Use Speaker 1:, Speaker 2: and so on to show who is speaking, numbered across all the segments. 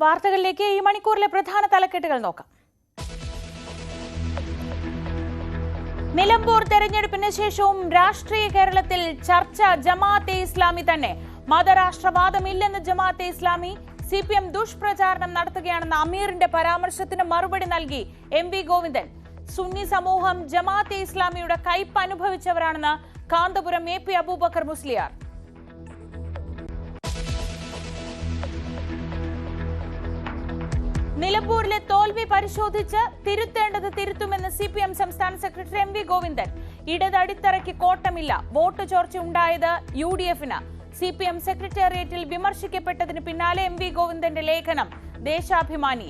Speaker 1: വാർത്തകളിലേക്ക് ഈ മണിക്കൂറിലെ പ്രധാന തലക്കെട്ടുകൾ നോക്കാം. നിലമ്പൂർ തെരഞ്ഞെടുപ്പിന് ശേഷവും രാഷ്ട്രീയ കേരളത്തിൽ ചർച്ച ജമാഅത്തെ ഇസ്ലാമി തന്നെ. മതരാഷ്ട്രവാദമില്ലെന്ന് ജമാഅത്തെ ഇസ്ലാമി. CPM ദുഷ്പ്രചാരണം നടത്തുകയാണെന്ന അമീറിന്റെ പരാമർശത്തിന് മറുപടി നൽകി MV ഗോവിന്ദൻ. സുന്നി സമൂഹം ജമാഅത്തെ ഇസ്ലാമിയുടെ കയ്പ് അനുഭവിച്ചവരാണെന്ന് കാന്തപുരം AP അബൂബക്കർ മുസ്ലിയാർ. നിലമ്പൂരിലെ തോൽവി പരിശോധിച്ച് തിരുത്തേണ്ടത് തിരുത്തുമെന്ന് CPM സംസ്ഥാന സെക്രട്ടറി MV ഗോവിന്ദൻ. ഇടത് അടിത്തറയ്ക്ക് കോട്ടമില്ല, വോട്ട് ചോർച്ച ഉണ്ടായത് UDF-ന്. CPM സെക്രട്ടേറിയറ്റിൽ വിമർശിക്കപ്പെട്ടതിന് പിന്നാലെ MV ഗോവിന്ദന്റെ ലേഖനം ദേശാഭിമാനി.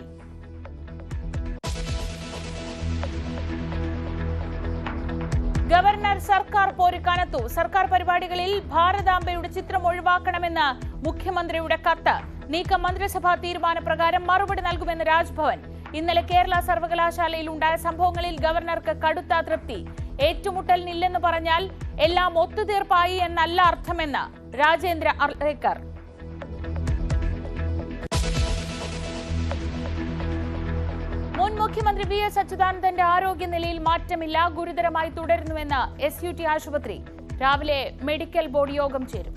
Speaker 1: ഗവർണർ സർക്കാർ പോര് കനത്തു. സർക്കാർ പരിപാടികളിൽ ഭാരതാംബയുടെ ചിത്രം ഒഴിവാക്കണമെന്ന് മുഖ്യമന്ത്രിയുടെ കത്ത്. നീക്കം മന്ത്രിസഭാ തീരുമാനപ്രകാരം മറുപടി നൽകുമെന്ന് രാജ്ഭവൻ. ഇന്നലെ കേരള സർവകലാശാലയിൽ ഉണ്ടായ സംഭവങ്ങളിൽ ഗവർണർക്ക് കടുത്ത അതൃപ്തി. ഏറ്റുമുട്ടലിനില്ലെന്ന് പറഞ്ഞാൽ എല്ലാം ഒത്തുതീർപ്പായി എന്നല്ല അർത്ഥമെന്ന് രാജേന്ദ്ര അർലേക്കർ. മുൻ മുഖ്യമന്ത്രി VS അച്യുതാനന്ദന്റെ ആരോഗ്യനിലയിൽ മാറ്റമില്ല, ഗുരുതരമായി തുടരുന്നുവെന്ന് SUT ആശുപത്രി. രാവിലെ മെഡിക്കൽ ബോർഡ് യോഗം ചേരും.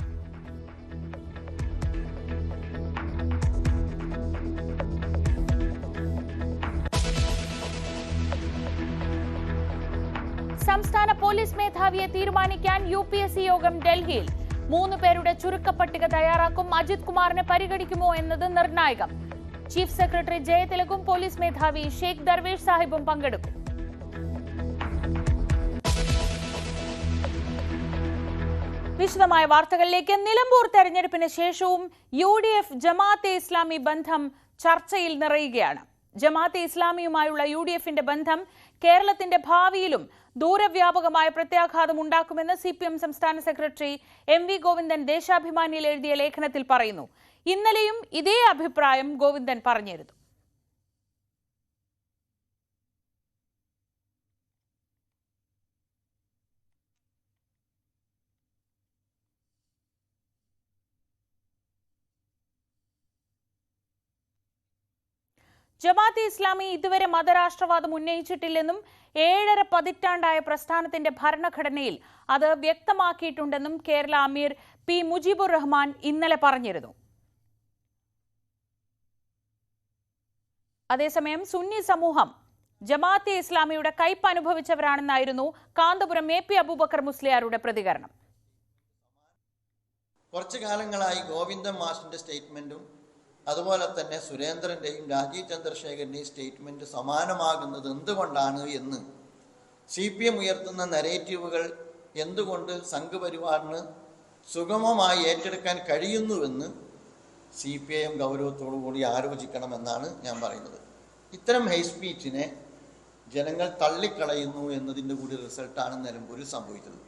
Speaker 1: സംസ്ഥാന പോലീസ് മേധാവിയെ തീരുമാനിക്കാൻ UPSC യോഗം ഡൽഹിയിൽ. 3 പേരുടെ ചുരുക്കപ്പട്ടിക തയ്യാറാക്കും. അജിത് കുമാറിനെ പരിഗണിക്കുമോ എന്നത് നിർണായകം. ചീഫ് സെക്രട്ടറി ജയതിലകും പോലീസ് മേധാവി ഷെയ്ഖ് ദർവേഷ് സാഹിബും പങ്കെടുക്കും. വിശദമായ വാർത്തകളിലേക്ക്. നിലമ്പൂർ തെരഞ്ഞെടുപ്പിന് ശേഷവും UDF ജമാഅത്തെ ഇസ്ലാമി ബന്ധം ചർച്ചയിൽ നിറയുകയാണ്. ജമാഅത്തെ ഇസ്ലാമിയുമായുള്ള UDF-ന്റെ ബന്ധം കേരളത്തിന്റെ ഭാവിയിലും ദൂരവ്യാപകമായ പ്രത്യാഘാതം ഉണ്ടാക്കുമെന്ന് CPM സംസ്ഥാന സെക്രട്ടറി MV ഗോവിന്ദൻ ദേശാഭിമാനിയിൽ എഴുതിയ ലേഖനത്തിൽ പറയുന്നു. ഇന്നലെയും ഇതേ അഭിപ്രായം ഗോവിന്ദൻ പറഞ്ഞിരുന്നു. ജമാഅത്തെ ഇസ്ലാമി ഇതുവരെ മതരാഷ്ട്രവാദം ഉന്നയിച്ചിട്ടില്ലെന്നും 7.5 പതിറ്റാണ്ടായ പ്രസ്ഥാനത്തിന്റെ ഭരണഘടനയിൽ അത് വ്യക്തമാക്കിയിട്ടുണ്ടെന്നും കേരള അമീർ P മുജീബുർ റഹ്മാൻ ഇന്നലെ പറഞ്ഞിരുന്നു. അതേസമയം സുന്നി സമൂഹം ജമാഅത്തെ ഇസ്ലാമിയുടെ കയ്പ് അനുഭവിച്ചവരാണെന്നായിരുന്നു കാന്തപുരം AP അബൂബക്കർ മുസ്ലിയാരുടെ പ്രതികരണം.
Speaker 2: കുറച്ചു കാലങ്ങളായി ഗോവിന്ദൻ മാഷിന്റെ സ്റ്റേറ്റ്മെന്റും അതുപോലെ തന്നെ സുരേന്ദ്രന്റെയും രാജീവ് ചന്ദ്രശേഖരന്റെയും സ്റ്റേറ്റ്മെന്റ് സമാനമാകുന്നത് എന്തുകൊണ്ടാണ് എന്ന് CPM ഉയർത്തുന്ന നെറേറ്റീവുകൾ എന്തുകൊണ്ട് സംഘപരിവാറിന് സുഗമമായി ഏറ്റെടുക്കാൻ കഴിയുന്നുവെന്ന് CPIM ഗൗരവത്തോടു കൂടി ആലോചിക്കണമെന്നാണ് ഞാൻ പറയുന്നത്. ഇത്തരം ഹൈ സ്പീച്ചിനെ ജനങ്ങൾ തള്ളിക്കളയുന്നു എന്നതിൻ്റെ കൂടി റിസൾട്ടാണ് നിലമ്പൂരിൽ സംഭവിച്ചത്.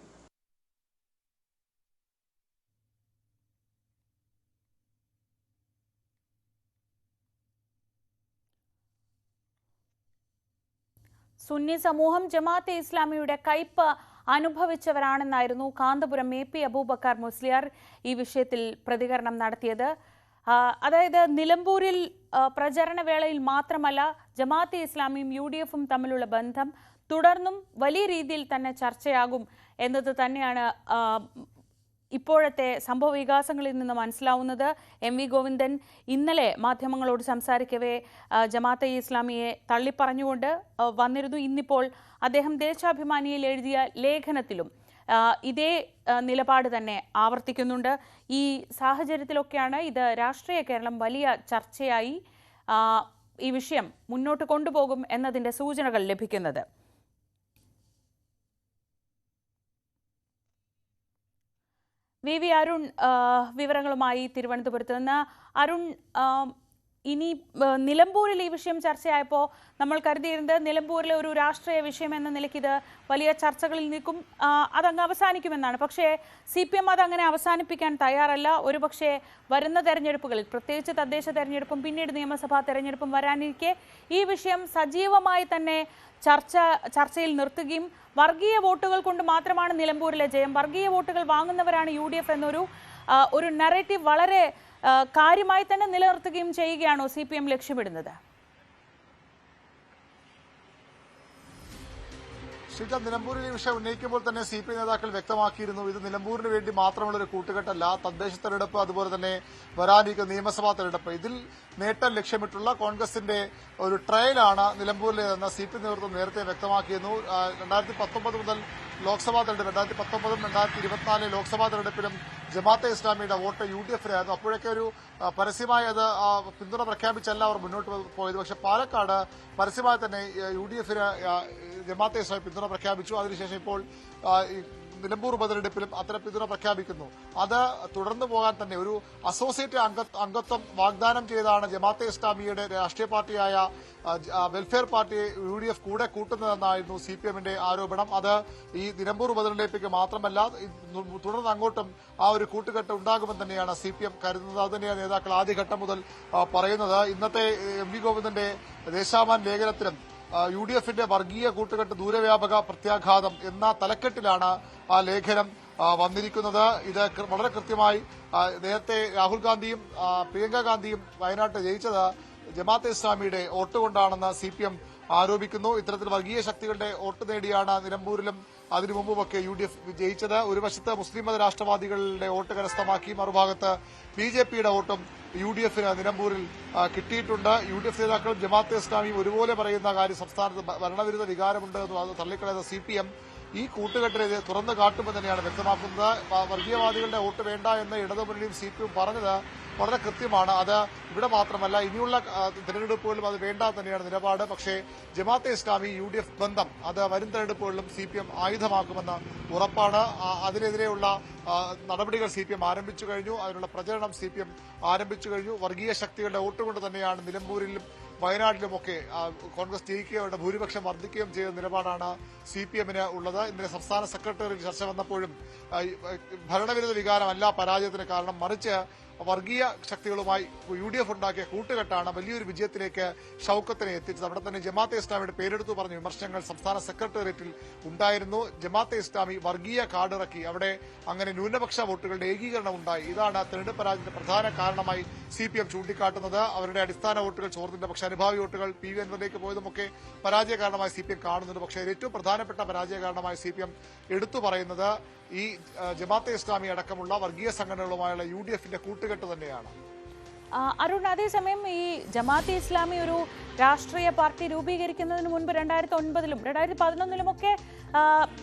Speaker 1: സുന്നി സമൂഹം ജമാഅത്തെ ഇസ്ലാമിയുടെ കയ്പ് അനുഭവിച്ചവരാണെന്നായിരുന്നു കാന്തപുരം AP അബൂബക്കർ മുസ്ലിയാർ ഈ വിഷയത്തിൽ പ്രതികരണം നടത്തിയത്. അതായത് നിലമ്പൂരിൽ പ്രചരണ വേളയിൽ മാത്രമല്ല, ജമാഅത്തെ ഇസ്ലാമിയും UDF-ഉം തമ്മിലുള്ള ബന്ധം തുടർന്നും വലിയ രീതിയിൽ തന്നെ ചർച്ചയാകും എന്നത് തന്നെയാണ് ഇപ്പോഴത്തെ സംഭവ വികാസങ്ങളിൽ നിന്ന് മനസ്സിലാവുന്നത്. MV ഗോവിന്ദൻ ഇന്നലെ മാധ്യമങ്ങളോട് സംസാരിക്കവേ ജമാഅത്തെ ഇസ്ലാമിയെ തള്ളിപ്പറഞ്ഞുകൊണ്ട് വന്നിരുന്നു. ഇന്നിപ്പോൾ അദ്ദേഹം ദേശാഭിമാനിയിൽ എഴുതിയ ലേഖനത്തിലും ഇതേ നിലപാട് തന്നെ ആവർത്തിക്കുന്നുണ്ട്. ഈ സാഹചര്യത്തിലൊക്കെയാണ് ഇത് രാഷ്ട്രീയ കേരളം വലിയ ചർച്ചയായി ഈ വിഷയം മുന്നോട്ട് കൊണ്ടുപോകും എന്നതിൻ്റെ സൂചനകൾ ലഭിക്കുന്നത്. VV അരുൺ വിവരങ്ങളുമായി തിരുവനന്തപുരത്ത് നിന്ന്. അരുൺ, ഇനി നിലമ്പൂരിൽ ഈ വിഷയം ചർച്ചയായപ്പോൾ നമ്മൾ കരുതിയിരുന്നത് നിലമ്പൂരിലെ ഒരു രാഷ്ട്രീയ വിഷയം എന്ന നിലയ്ക്ക് ഇത് വലിയ ചർച്ചകളിൽ നിൽക്കും, അതങ്ങ് അവസാനിക്കുമെന്നാണ്. പക്ഷേ CPM അതങ്ങനെ അവസാനിപ്പിക്കാൻ തയ്യാറല്ല. ഒരുപക്ഷെ വരുന്ന തെരഞ്ഞെടുപ്പുകളിൽ, പ്രത്യേകിച്ച് തദ്ദേശ തെരഞ്ഞെടുപ്പും പിന്നീട് നിയമസഭാ തെരഞ്ഞെടുപ്പും വരാനിരിക്കെ ഈ വിഷയം സജീവമായി തന്നെ ചർച്ചയിൽ നിർത്തുകയും വർഗീയ വോട്ടുകൾ കൊണ്ട് മാത്രമാണ് നിലമ്പൂരിലെ ജയം, വർഗീയ വോട്ടുകൾ വാങ്ങുന്നവരാണ് UDF എന്നൊരു ഒരു നറേറ്റീവ് വളരെ കാര്യമായി തന്നെ നിലനിർത്തുകയും ചെയ്യുകയാണോ CPM ലക്ഷ്യമിടുന്നത്?
Speaker 3: ശ്രീകാന്ത്, നിലമ്പൂരിൽ ഈ വിഷയം ഉന്നയിക്കുമ്പോൾ തന്നെ CPI നേതാക്കൾ വ്യക്തമാക്കിയിരുന്നു, ഇത് നിലമ്പൂരിന് വേണ്ടി മാത്രമുള്ള ഒരു കൂട്ടുകെട്ടല്ല, തദ്ദേശ തെരഞ്ഞെടുപ്പ് അതുപോലെ തന്നെ വരാനിരിക്കുന്ന നിയമസഭാ തെരഞ്ഞെടുപ്പ്, ഇതിൽ നേട്ടം ലക്ഷ്യമിട്ടുള്ള കോൺഗ്രസിന്റെ ഒരു ട്രയലാണ് നിലമ്പൂരിലേതെന്ന് CPI നേതൃത്വം നേരത്തെ വ്യക്തമാക്കിയിരുന്നു. 2019 മുതൽ ലോക്സഭാ തെരഞ്ഞെടുപ്പ് 2019 2024 ലോക്സഭാ തെരഞ്ഞെടുപ്പിലും ജമാഅത്തെ ഇസ്ലാമിയുടെ വോട്ട് UDF-നായിരുന്നു. അപ്പോഴൊക്കെ ഒരു പരസ്യമായി അത് പിന്തുണ പ്രഖ്യാപിച്ചല്ല അവർ മുന്നോട്ട് പോയത്. പക്ഷെ പാലക്കാട് പരസ്യമായി തന്നെ UDF-ന് ജമാഅത്തെ ഇസ്ലാമി പിന്തുണ പ്രഖ്യാപിച്ചു. അതിനുശേഷം ഇപ്പോൾ നിലമ്പൂർ ഉപതെരഞ്ഞെടുപ്പിലും അത്തരം പിന്തുണ പ്രഖ്യാപിക്കുന്നു. അത് തുടർന്നു പോകാൻ തന്നെ ഒരു അസോസിയേറ്റ് അംഗത്വം വാഗ്ദാനം ചെയ്താണ് ജമാഅത്തെ ഇസ്ലാമിയുടെ രാഷ്ട്രീയ പാർട്ടിയായ വെൽഫെയർ പാർട്ടിയെ UDF കൂടെ കൂട്ടുന്നതെന്നായിരുന്നു CPM-ന്റെ ആരോപണം. അത് ഈ നിലമ്പൂർ ഉപതെരഞ്ഞെടുപ്പിലേക്ക് മാത്രമല്ല, തുടർന്ന് അങ്ങോട്ടും ആ ഒരു കൂട്ടുകെട്ട് ഉണ്ടാകുമെന്ന് തന്നെയാണ് CPM കരുതുന്നത്. അത് തന്നെയാണ് നേതാക്കൾ ആദ്യഘട്ടം മുതൽ പറയുന്നത്. ഇന്നത്തെ MV ഗോവിന്ദന്റെ ദേശാഭിമാനി ലേഖനത്തിലും UDF-ന്റെ വർഗീയ കൂട്ടുകെട്ട് ദൂരവ്യാപക പ്രത്യാഘാതം എന്ന തലക്കെട്ടിലാണ് ആ ലേഖനം വന്നിരിക്കുന്നത്. ഇത് വളരെ കൃത്യമായി നേരത്തെ രാഹുൽ ഗാന്ധിയും പ്രിയങ്ക ഗാന്ധിയും വയനാട്ടിൽ ജയിച്ചത് ജമാഅത്തെ ഇസ്ലാമിയുടെ വോട്ട് കൊണ്ടാണെന്ന് CPM ആരോപിക്കുന്നു. ഇത്തരത്തിൽ വർഗീയ ശക്തികളുടെ വോട്ട് നേടിയാണ് നിലമ്പൂരിലും അതിനു മുമ്പുമൊക്കെ UDF ജയിച്ചത്. ഒരു വശത്ത് മുസ്ലിം മത രാഷ്ട്രവാദികളുടെ വോട്ട് കരസ്ഥമാക്കി, മറുഭാഗത്ത് BJP-യുടെ വോട്ടും UDF-ന് നിലമ്പൂരിൽ കിട്ടിയിട്ടുണ്ട്. UDF നേതാക്കളും ജമാഅത്തെ ഇസ്ലാമിയും ഒരുപോലെ പറയുന്ന കാര്യം സംസ്ഥാനത്ത് ഭരണവിരുദ്ധ വികാരമുണ്ട് എന്ന് അത് തള്ളിക്കളയുന്ന CPM ഈ കൂട്ടുകെട്ടിനെ തുറന്നു കാട്ടുമെന്ന് തന്നെയാണ് വ്യക്തമാക്കുന്നത്. വർഗീയവാദികളുടെ വോട്ട് വേണ്ട എന്ന് ഇടതുമുന്നണിയും CPM പറഞ്ഞത് വളരെ കൃത്യമാണ്. അത് ഇവിടെ മാത്രമല്ല, ഇനിയുള്ള തെരഞ്ഞെടുപ്പുകളിലും അത് വേണ്ട തന്നെയാണ് നിലപാട്. പക്ഷേ ജമാഅത്തെ ഇസ്ലാമി UDF ബന്ധം അത് വരും തെരഞ്ഞെടുപ്പുകളിലും CPM ആയുധമാക്കുമെന്ന് ഉറപ്പാണ്. അതിനെതിരെയുള്ള നടപടികൾ CPM ആരംഭിച്ചു കഴിഞ്ഞു. അതിനുള്ള പ്രചരണം CPM ആരംഭിച്ചു കഴിഞ്ഞു. വർഗീയ ശക്തികളുടെ വോട്ട് കൊണ്ട് തന്നെയാണ് നിലമ്പൂരിലും വയനാട്ടിലുമൊക്കെ കോൺഗ്രസ് ജയിക്കുകയും ഭൂരിപക്ഷം വർദ്ധിക്കുകയും ചെയ്ത നിലപാടാണ് CPM-ന് ഉള്ളത്. ഇന്നലെ സംസ്ഥാന സെക്രട്ടറി ചർച്ച വന്നപ്പോഴും ഭരണവിരുദ്ധ വികാരമല്ല പരാജയത്തിന് കാരണം, മറിച്ച് വർഗീയ ശക്തികളുമായി UDF ഉണ്ടാക്കിയ കൂട്ടുകെട്ടാണ് വലിയൊരു വിജയത്തിലേക്ക് ഷൌക്കത്തിനെ എത്തിച്ചത്. അവിടെ തന്നെ ജമാഅത്തെ ഇസ്ലാമിയുടെ പേരെടുത്തു പറഞ്ഞ വിമർശനങ്ങൾ സംസ്ഥാന സെക്രട്ടേറിയറ്റിൽ ഉണ്ടായിരുന്നു. ജമാഅത്തെ ഇസ്ലാമി വർഗീയ കാർഡിറക്കി, അവിടെ അങ്ങനെ ന്യൂനപക്ഷ വോട്ടുകളുടെ ഏകീകരണം ഉണ്ടായി. ഇതാണ് തെരഞ്ഞെടുപ്പ് പരാജയത്തിന്റെ പ്രധാന കാരണമായി CPM ചൂണ്ടിക്കാട്ടുന്നത്. അവരുടെ അടിസ്ഥാന വോട്ടുകൾ ചോർന്നില്ല, പക്ഷേ അനുഭാവി വോട്ടുകൾ PV അൻവറിലേക്ക് പോയതുമൊക്കെ പരാജയ കാരണമായി CPM കാണുന്നുണ്ട്. പക്ഷേ ഏറ്റവും പ്രധാനപ്പെട്ട പരാജയ കാരണമായി CPM എടുത്തു പറയുന്നത് ഈ ജമാഅത്തെ ഇസ്ലാമി അടക്കമുള്ള വർഗീയ സംഘടനകളുമായുള്ള UDF-ന്റെ കൂട്ടുകെട്ട് തന്നെയാണ്.
Speaker 1: അരുൺ, അതേസമയം ഈ ജമാഅത്തെ ഇസ്ലാമി ഒരു രാഷ്ട്രീയ പാർട്ടി രൂപീകരിക്കുന്നതിന് മുൻപ് 2009-ലും 2011-ലുമൊക്കെ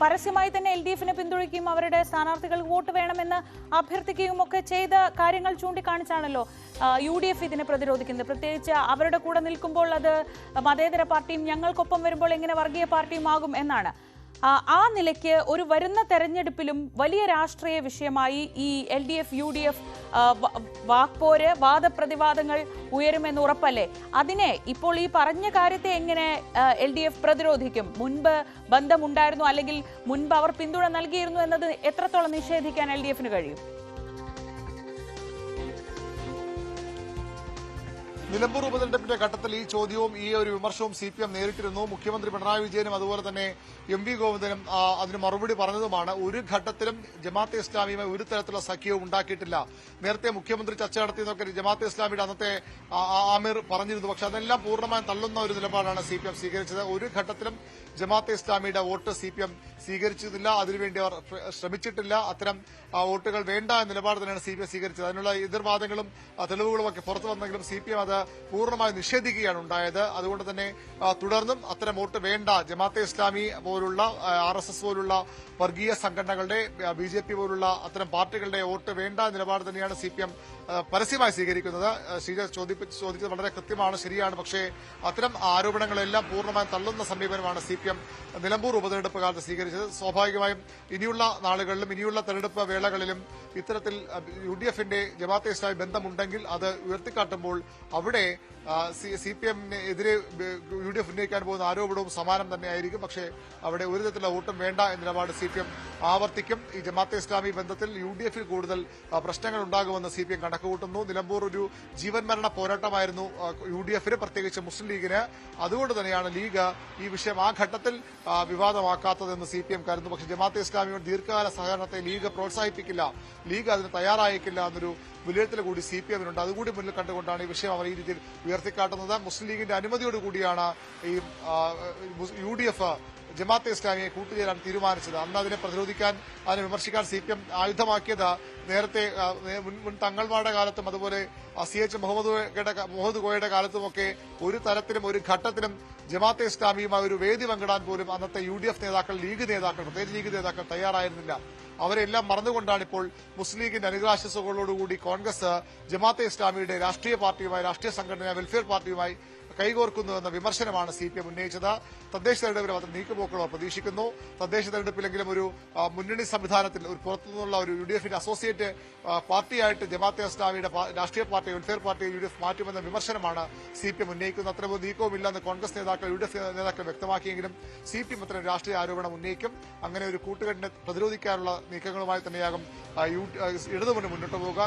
Speaker 1: പരസ്യമായി തന്നെ LDF-നെ പിന്തുണയ്ക്കുകയും അവരുടെ സ്ഥാനാർത്ഥികൾക്ക് വോട്ട് വേണമെന്ന് അഭ്യർത്ഥിക്കുകയും ഒക്കെ ചെയ്ത കാര്യങ്ങൾ ചൂണ്ടിക്കാണിച്ചാണല്ലോ UDF ഇതിനെ പ്രതിരോധിക്കുന്നത്. പ്രത്യേകിച്ച് അവരുടെ കൂടെ നിൽക്കുമ്പോൾ അത് മതേതര പാർട്ടിയും ഞങ്ങൾക്കൊപ്പം വരുമ്പോൾ എങ്ങനെ വർഗീയ പാർട്ടിയുമാകും എന്നാണ്. ആ നിലയ്ക്ക് ഒരു വരുന്ന തെരഞ്ഞെടുപ്പിലും വലിയ രാഷ്ട്രീയ വിഷയമായി ഈ LDF UDF വാക്പോര് വാദപ്രതിവാദങ്ങൾ ഉയരുമെന്ന് ഉറപ്പല്ലേ? അതിനെ ഇപ്പോൾ ഈ പറഞ്ഞ കാര്യത്തെ എങ്ങനെ LDF പ്രതിരോധിക്കും? മുൻപ് ബന്ധമുണ്ടായിരുന്നു, അല്ലെങ്കിൽ മുൻപ് അവർ പിന്തുണ നൽകിയിരുന്നു എന്നത് എത്രത്തോളം നിഷേധിക്കാൻ LDF-ന് കഴിയും?
Speaker 3: നിലമ്പൂർ ഉപതെരഞ്ഞെടുപ്പിന്റെ ഘട്ടത്തിൽ ഈ ചോദ്യവും ഈ ഒരു വിമർശവും CPM നേരിട്ടിരുന്നു. മുഖ്യമന്ത്രി പിണറായി വിജയനും അതുപോലെ തന്നെ MV ഗോവിന്ദനും അതിന് മറുപടി പറഞ്ഞതുമാണ്. ഒരു ഘട്ടത്തിലും ജമാഅത്തെ ഇസ്ലാമിയുമായി ഒരു തരത്തിലുള്ള സഖ്യവും ഉണ്ടാക്കിയിട്ടില്ല. നേരത്തെ മുഖ്യമന്ത്രി ചർച്ച നടത്തിയതൊക്കെ ജമാഅത്തെ ഇസ്ലാമിയുടെ അന്നത്തെ ആമിർ പറഞ്ഞിരുന്നു. പക്ഷെ അതെല്ലാം പൂർണ്ണമായും തള്ളുന്ന ഒരു നിലപാടാണ് CPM സ്വീകരിച്ചത്. ഒരു ഘട്ടത്തിലും ജമാഅത്തെ ഇസ്ലാമിയുടെ വോട്ട് CPM സ്വീകരിച്ചിട്ടില്ല, അതിനുവേണ്ടി അവർ ശ്രമിച്ചിട്ടില്ല. അത്തരം വോട്ടുകൾ വേണ്ട എന്ന നിലപാട് തന്നെയാണ് CPM സ്വീകരിച്ചത്. അതിനുള്ള എതിർവാദങ്ങളും തെളിവുകളും ഒക്കെ പുറത്തു വന്നെങ്കിലും CPM അത് പൂർണ്ണമായി നിഷേധിക്കുകയാണ് ഉണ്ടായത്. അതുകൊണ്ട് തന്നെ തുടർന്നും അത്തരം വോട്ട് വേണ്ട, ജമാഅത്തെ ഇസ്ലാമി പോലുള്ള RSS പോലുള്ള വർഗീയ സംഘടനകളുടെ BJP പോലുള്ള അത്തരം പാർട്ടികളുടെ വോട്ട് വേണ്ട നിലപാട് തന്നെയാണ് CPM പരസ്യമായി സ്വീകരിക്കുന്നത്. ശ്രീജ ചോദിച്ചത് വളരെ കൃത്യമാണ്, ശരിയാണ്. പക്ഷേ അത്തരം ആരോപണങ്ങളെല്ലാം പൂർണ്ണമായും തള്ളുന്ന സമീപനമാണ് CPM നിലമ്പൂർ ഉപതെരഞ്ഞെടുപ്പ് കാലത്ത് സ്വീകരിച്ചത്. സ്വാഭാവികമായും ഇനിയുള്ള നാളുകളിലും ഇനിയുള്ള തെരഞ്ഞെടുപ്പ് വേളകളിലും ഇത്തരത്തിൽ UDF-ന്റെ ജമാഅത്തെ ഇസ്ലാമി ബന്ധമുണ്ടെങ്കിൽ അത് ഉയർത്തിക്കാട്ടുമ്പോൾ അവിടെ അവിടെ CPM-നെതിരെ UDF ഉന്നയിക്കാൻ പോകുന്ന ആരോപണവും സമാനം തന്നെയായിരിക്കും. പക്ഷേ അവിടെ ഒരു തരത്തിലുള്ള വോട്ടും വേണ്ട എന്ന നിലപാട് CPM ആവർത്തിക്കും. ഈ ജമാഅത്തെ ഇസ്ലാമി ബന്ധത്തിൽ UDF-ൽ കൂടുതൽ പ്രശ്നങ്ങൾ ഉണ്ടാകുമെന്ന് CPM കണക്കുകൂട്ടുന്നു. നിലമ്പൂർ ഒരു ജീവൻ മരണ പോരാട്ടമായിരുന്നു UDF-ന്, പ്രത്യേകിച്ച് മുസ്ലിം ലീഗിന്. അതുകൊണ്ട് തന്നെയാണ് ലീഗ് ഈ വിഷയം ആ ഘട്ടത്തിൽ വിവാദമാക്കാത്തതെന്ന് CPM കരുതുന്നു. പക്ഷേ ജമാഅത്തെ ഇസ്ലാമിയുടെ ദീർഘകാല സഹകരണത്തെ ലീഗ് പ്രോത്സാഹിപ്പിക്കില്ല, ലീഗ് അതിന് തയ്യാറായേക്കില്ല എന്നൊരു വിലയിരുത്തൽ കൂടി CPM-നുണ്ട്. അതുകൂടി മുന്നിൽ കണ്ടുകൊണ്ടാണ് ഈ വിഷയം അവർ ഈ രീതിയിൽ ഉയർത്തിക്കാട്ടുന്നത്. മുസ്ലിം ലീഗിന്റെ അനുമതിയോടുകൂടിയാണ് ഈ UDF ജമാഅത്തെ ഇസ്ലാമിയെ കൂട്ടുചേരാൻ തീരുമാനിച്ചത്. അന്ന് അതിനെ പ്രതിരോധിക്കാൻ, അതിനെ വിമർശിക്കാൻ CPM ആയുധമാക്കിയത് നേരത്തെ മുൻ തങ്ങൾമാരുടെ കാലത്തും അതുപോലെ CH മുഹമ്മദ് കോയയുടെ കാലത്തുമൊക്കെ ഒരു തരത്തിലും ഒരു ഘട്ടത്തിലും ജമാഅത്തെ ഇസ്ലാമിയുമായി ഒരു വേദി പങ്കിടാൻ പോലും അന്നത്തെ UDF നേതാക്കൾ, ലീഗ് നേതാക്കൾ, പ്രത്യേകിച്ച് ലീഗ് നേതാക്കൾ തയ്യാറായിരുന്നില്ല. അവരെല്ലാം മറന്നുകൊണ്ടാണ് ഇപ്പോൾ മുസ്ലിം ലീഗിന്റെ അനുഗ്രാശ്വാസങ്ങളോടുകൂടി കോൺഗ്രസ് ജമാഅത്തെ ഇസ്ലാമിയുടെ രാഷ്ട്രീയ പാർട്ടിയുമായി, രാഷ്ട്രീയ സംഘടന, വെൽഫെയർ പാർട്ടിയുമായി കൈകോർക്കുന്നുവെന്ന വിമർശനമാണ് CPM ഉന്നയിച്ചത്. തദ്ദേശ തെരഞ്ഞെടുപ്പിൽ മാത്രം നീക്കുപോക്കുകളോ പ്രതീക്ഷിക്കുന്നു. തദ്ദേശ തെരഞ്ഞെടുപ്പിലെങ്കിലും ഒരു മുന്നണി സംവിധാനത്തിൽ ഒരു പുറത്തുനിന്നുള്ള ഒരു UDF-ന്റെ അസോസിയേറ്റ് പാർട്ടിയായിട്ട് ജമാഅത്തെ ഇസ്ലാമിയുടെ രാഷ്ട്രീയ പാർട്ടി, വെൽഫെയർ പാർട്ടി UDF മാറ്റുമെന്ന വിമർശനമാണ് CPM ഉന്നയിക്കുന്നത്. അത്തരമൊരു നീക്കവുമില്ലെന്ന് കോൺഗ്രസ് നേതാക്കൾ, UDF നേതാക്കൾ വ്യക്തമാക്കിയെങ്കിലും CPM അത്തരം രാഷ്ട്രീയ ആരോപണം ഉന്നയിക്കും. അങ്ങനെ ഒരു കൂട്ടുകെട്ടിനെ പ്രതിരോധിക്കാനുള്ള നീക്കങ്ങളുമായി തന്നെയാകും ഇടതുമുന്നണി മുന്നോട്ട് പോവുക.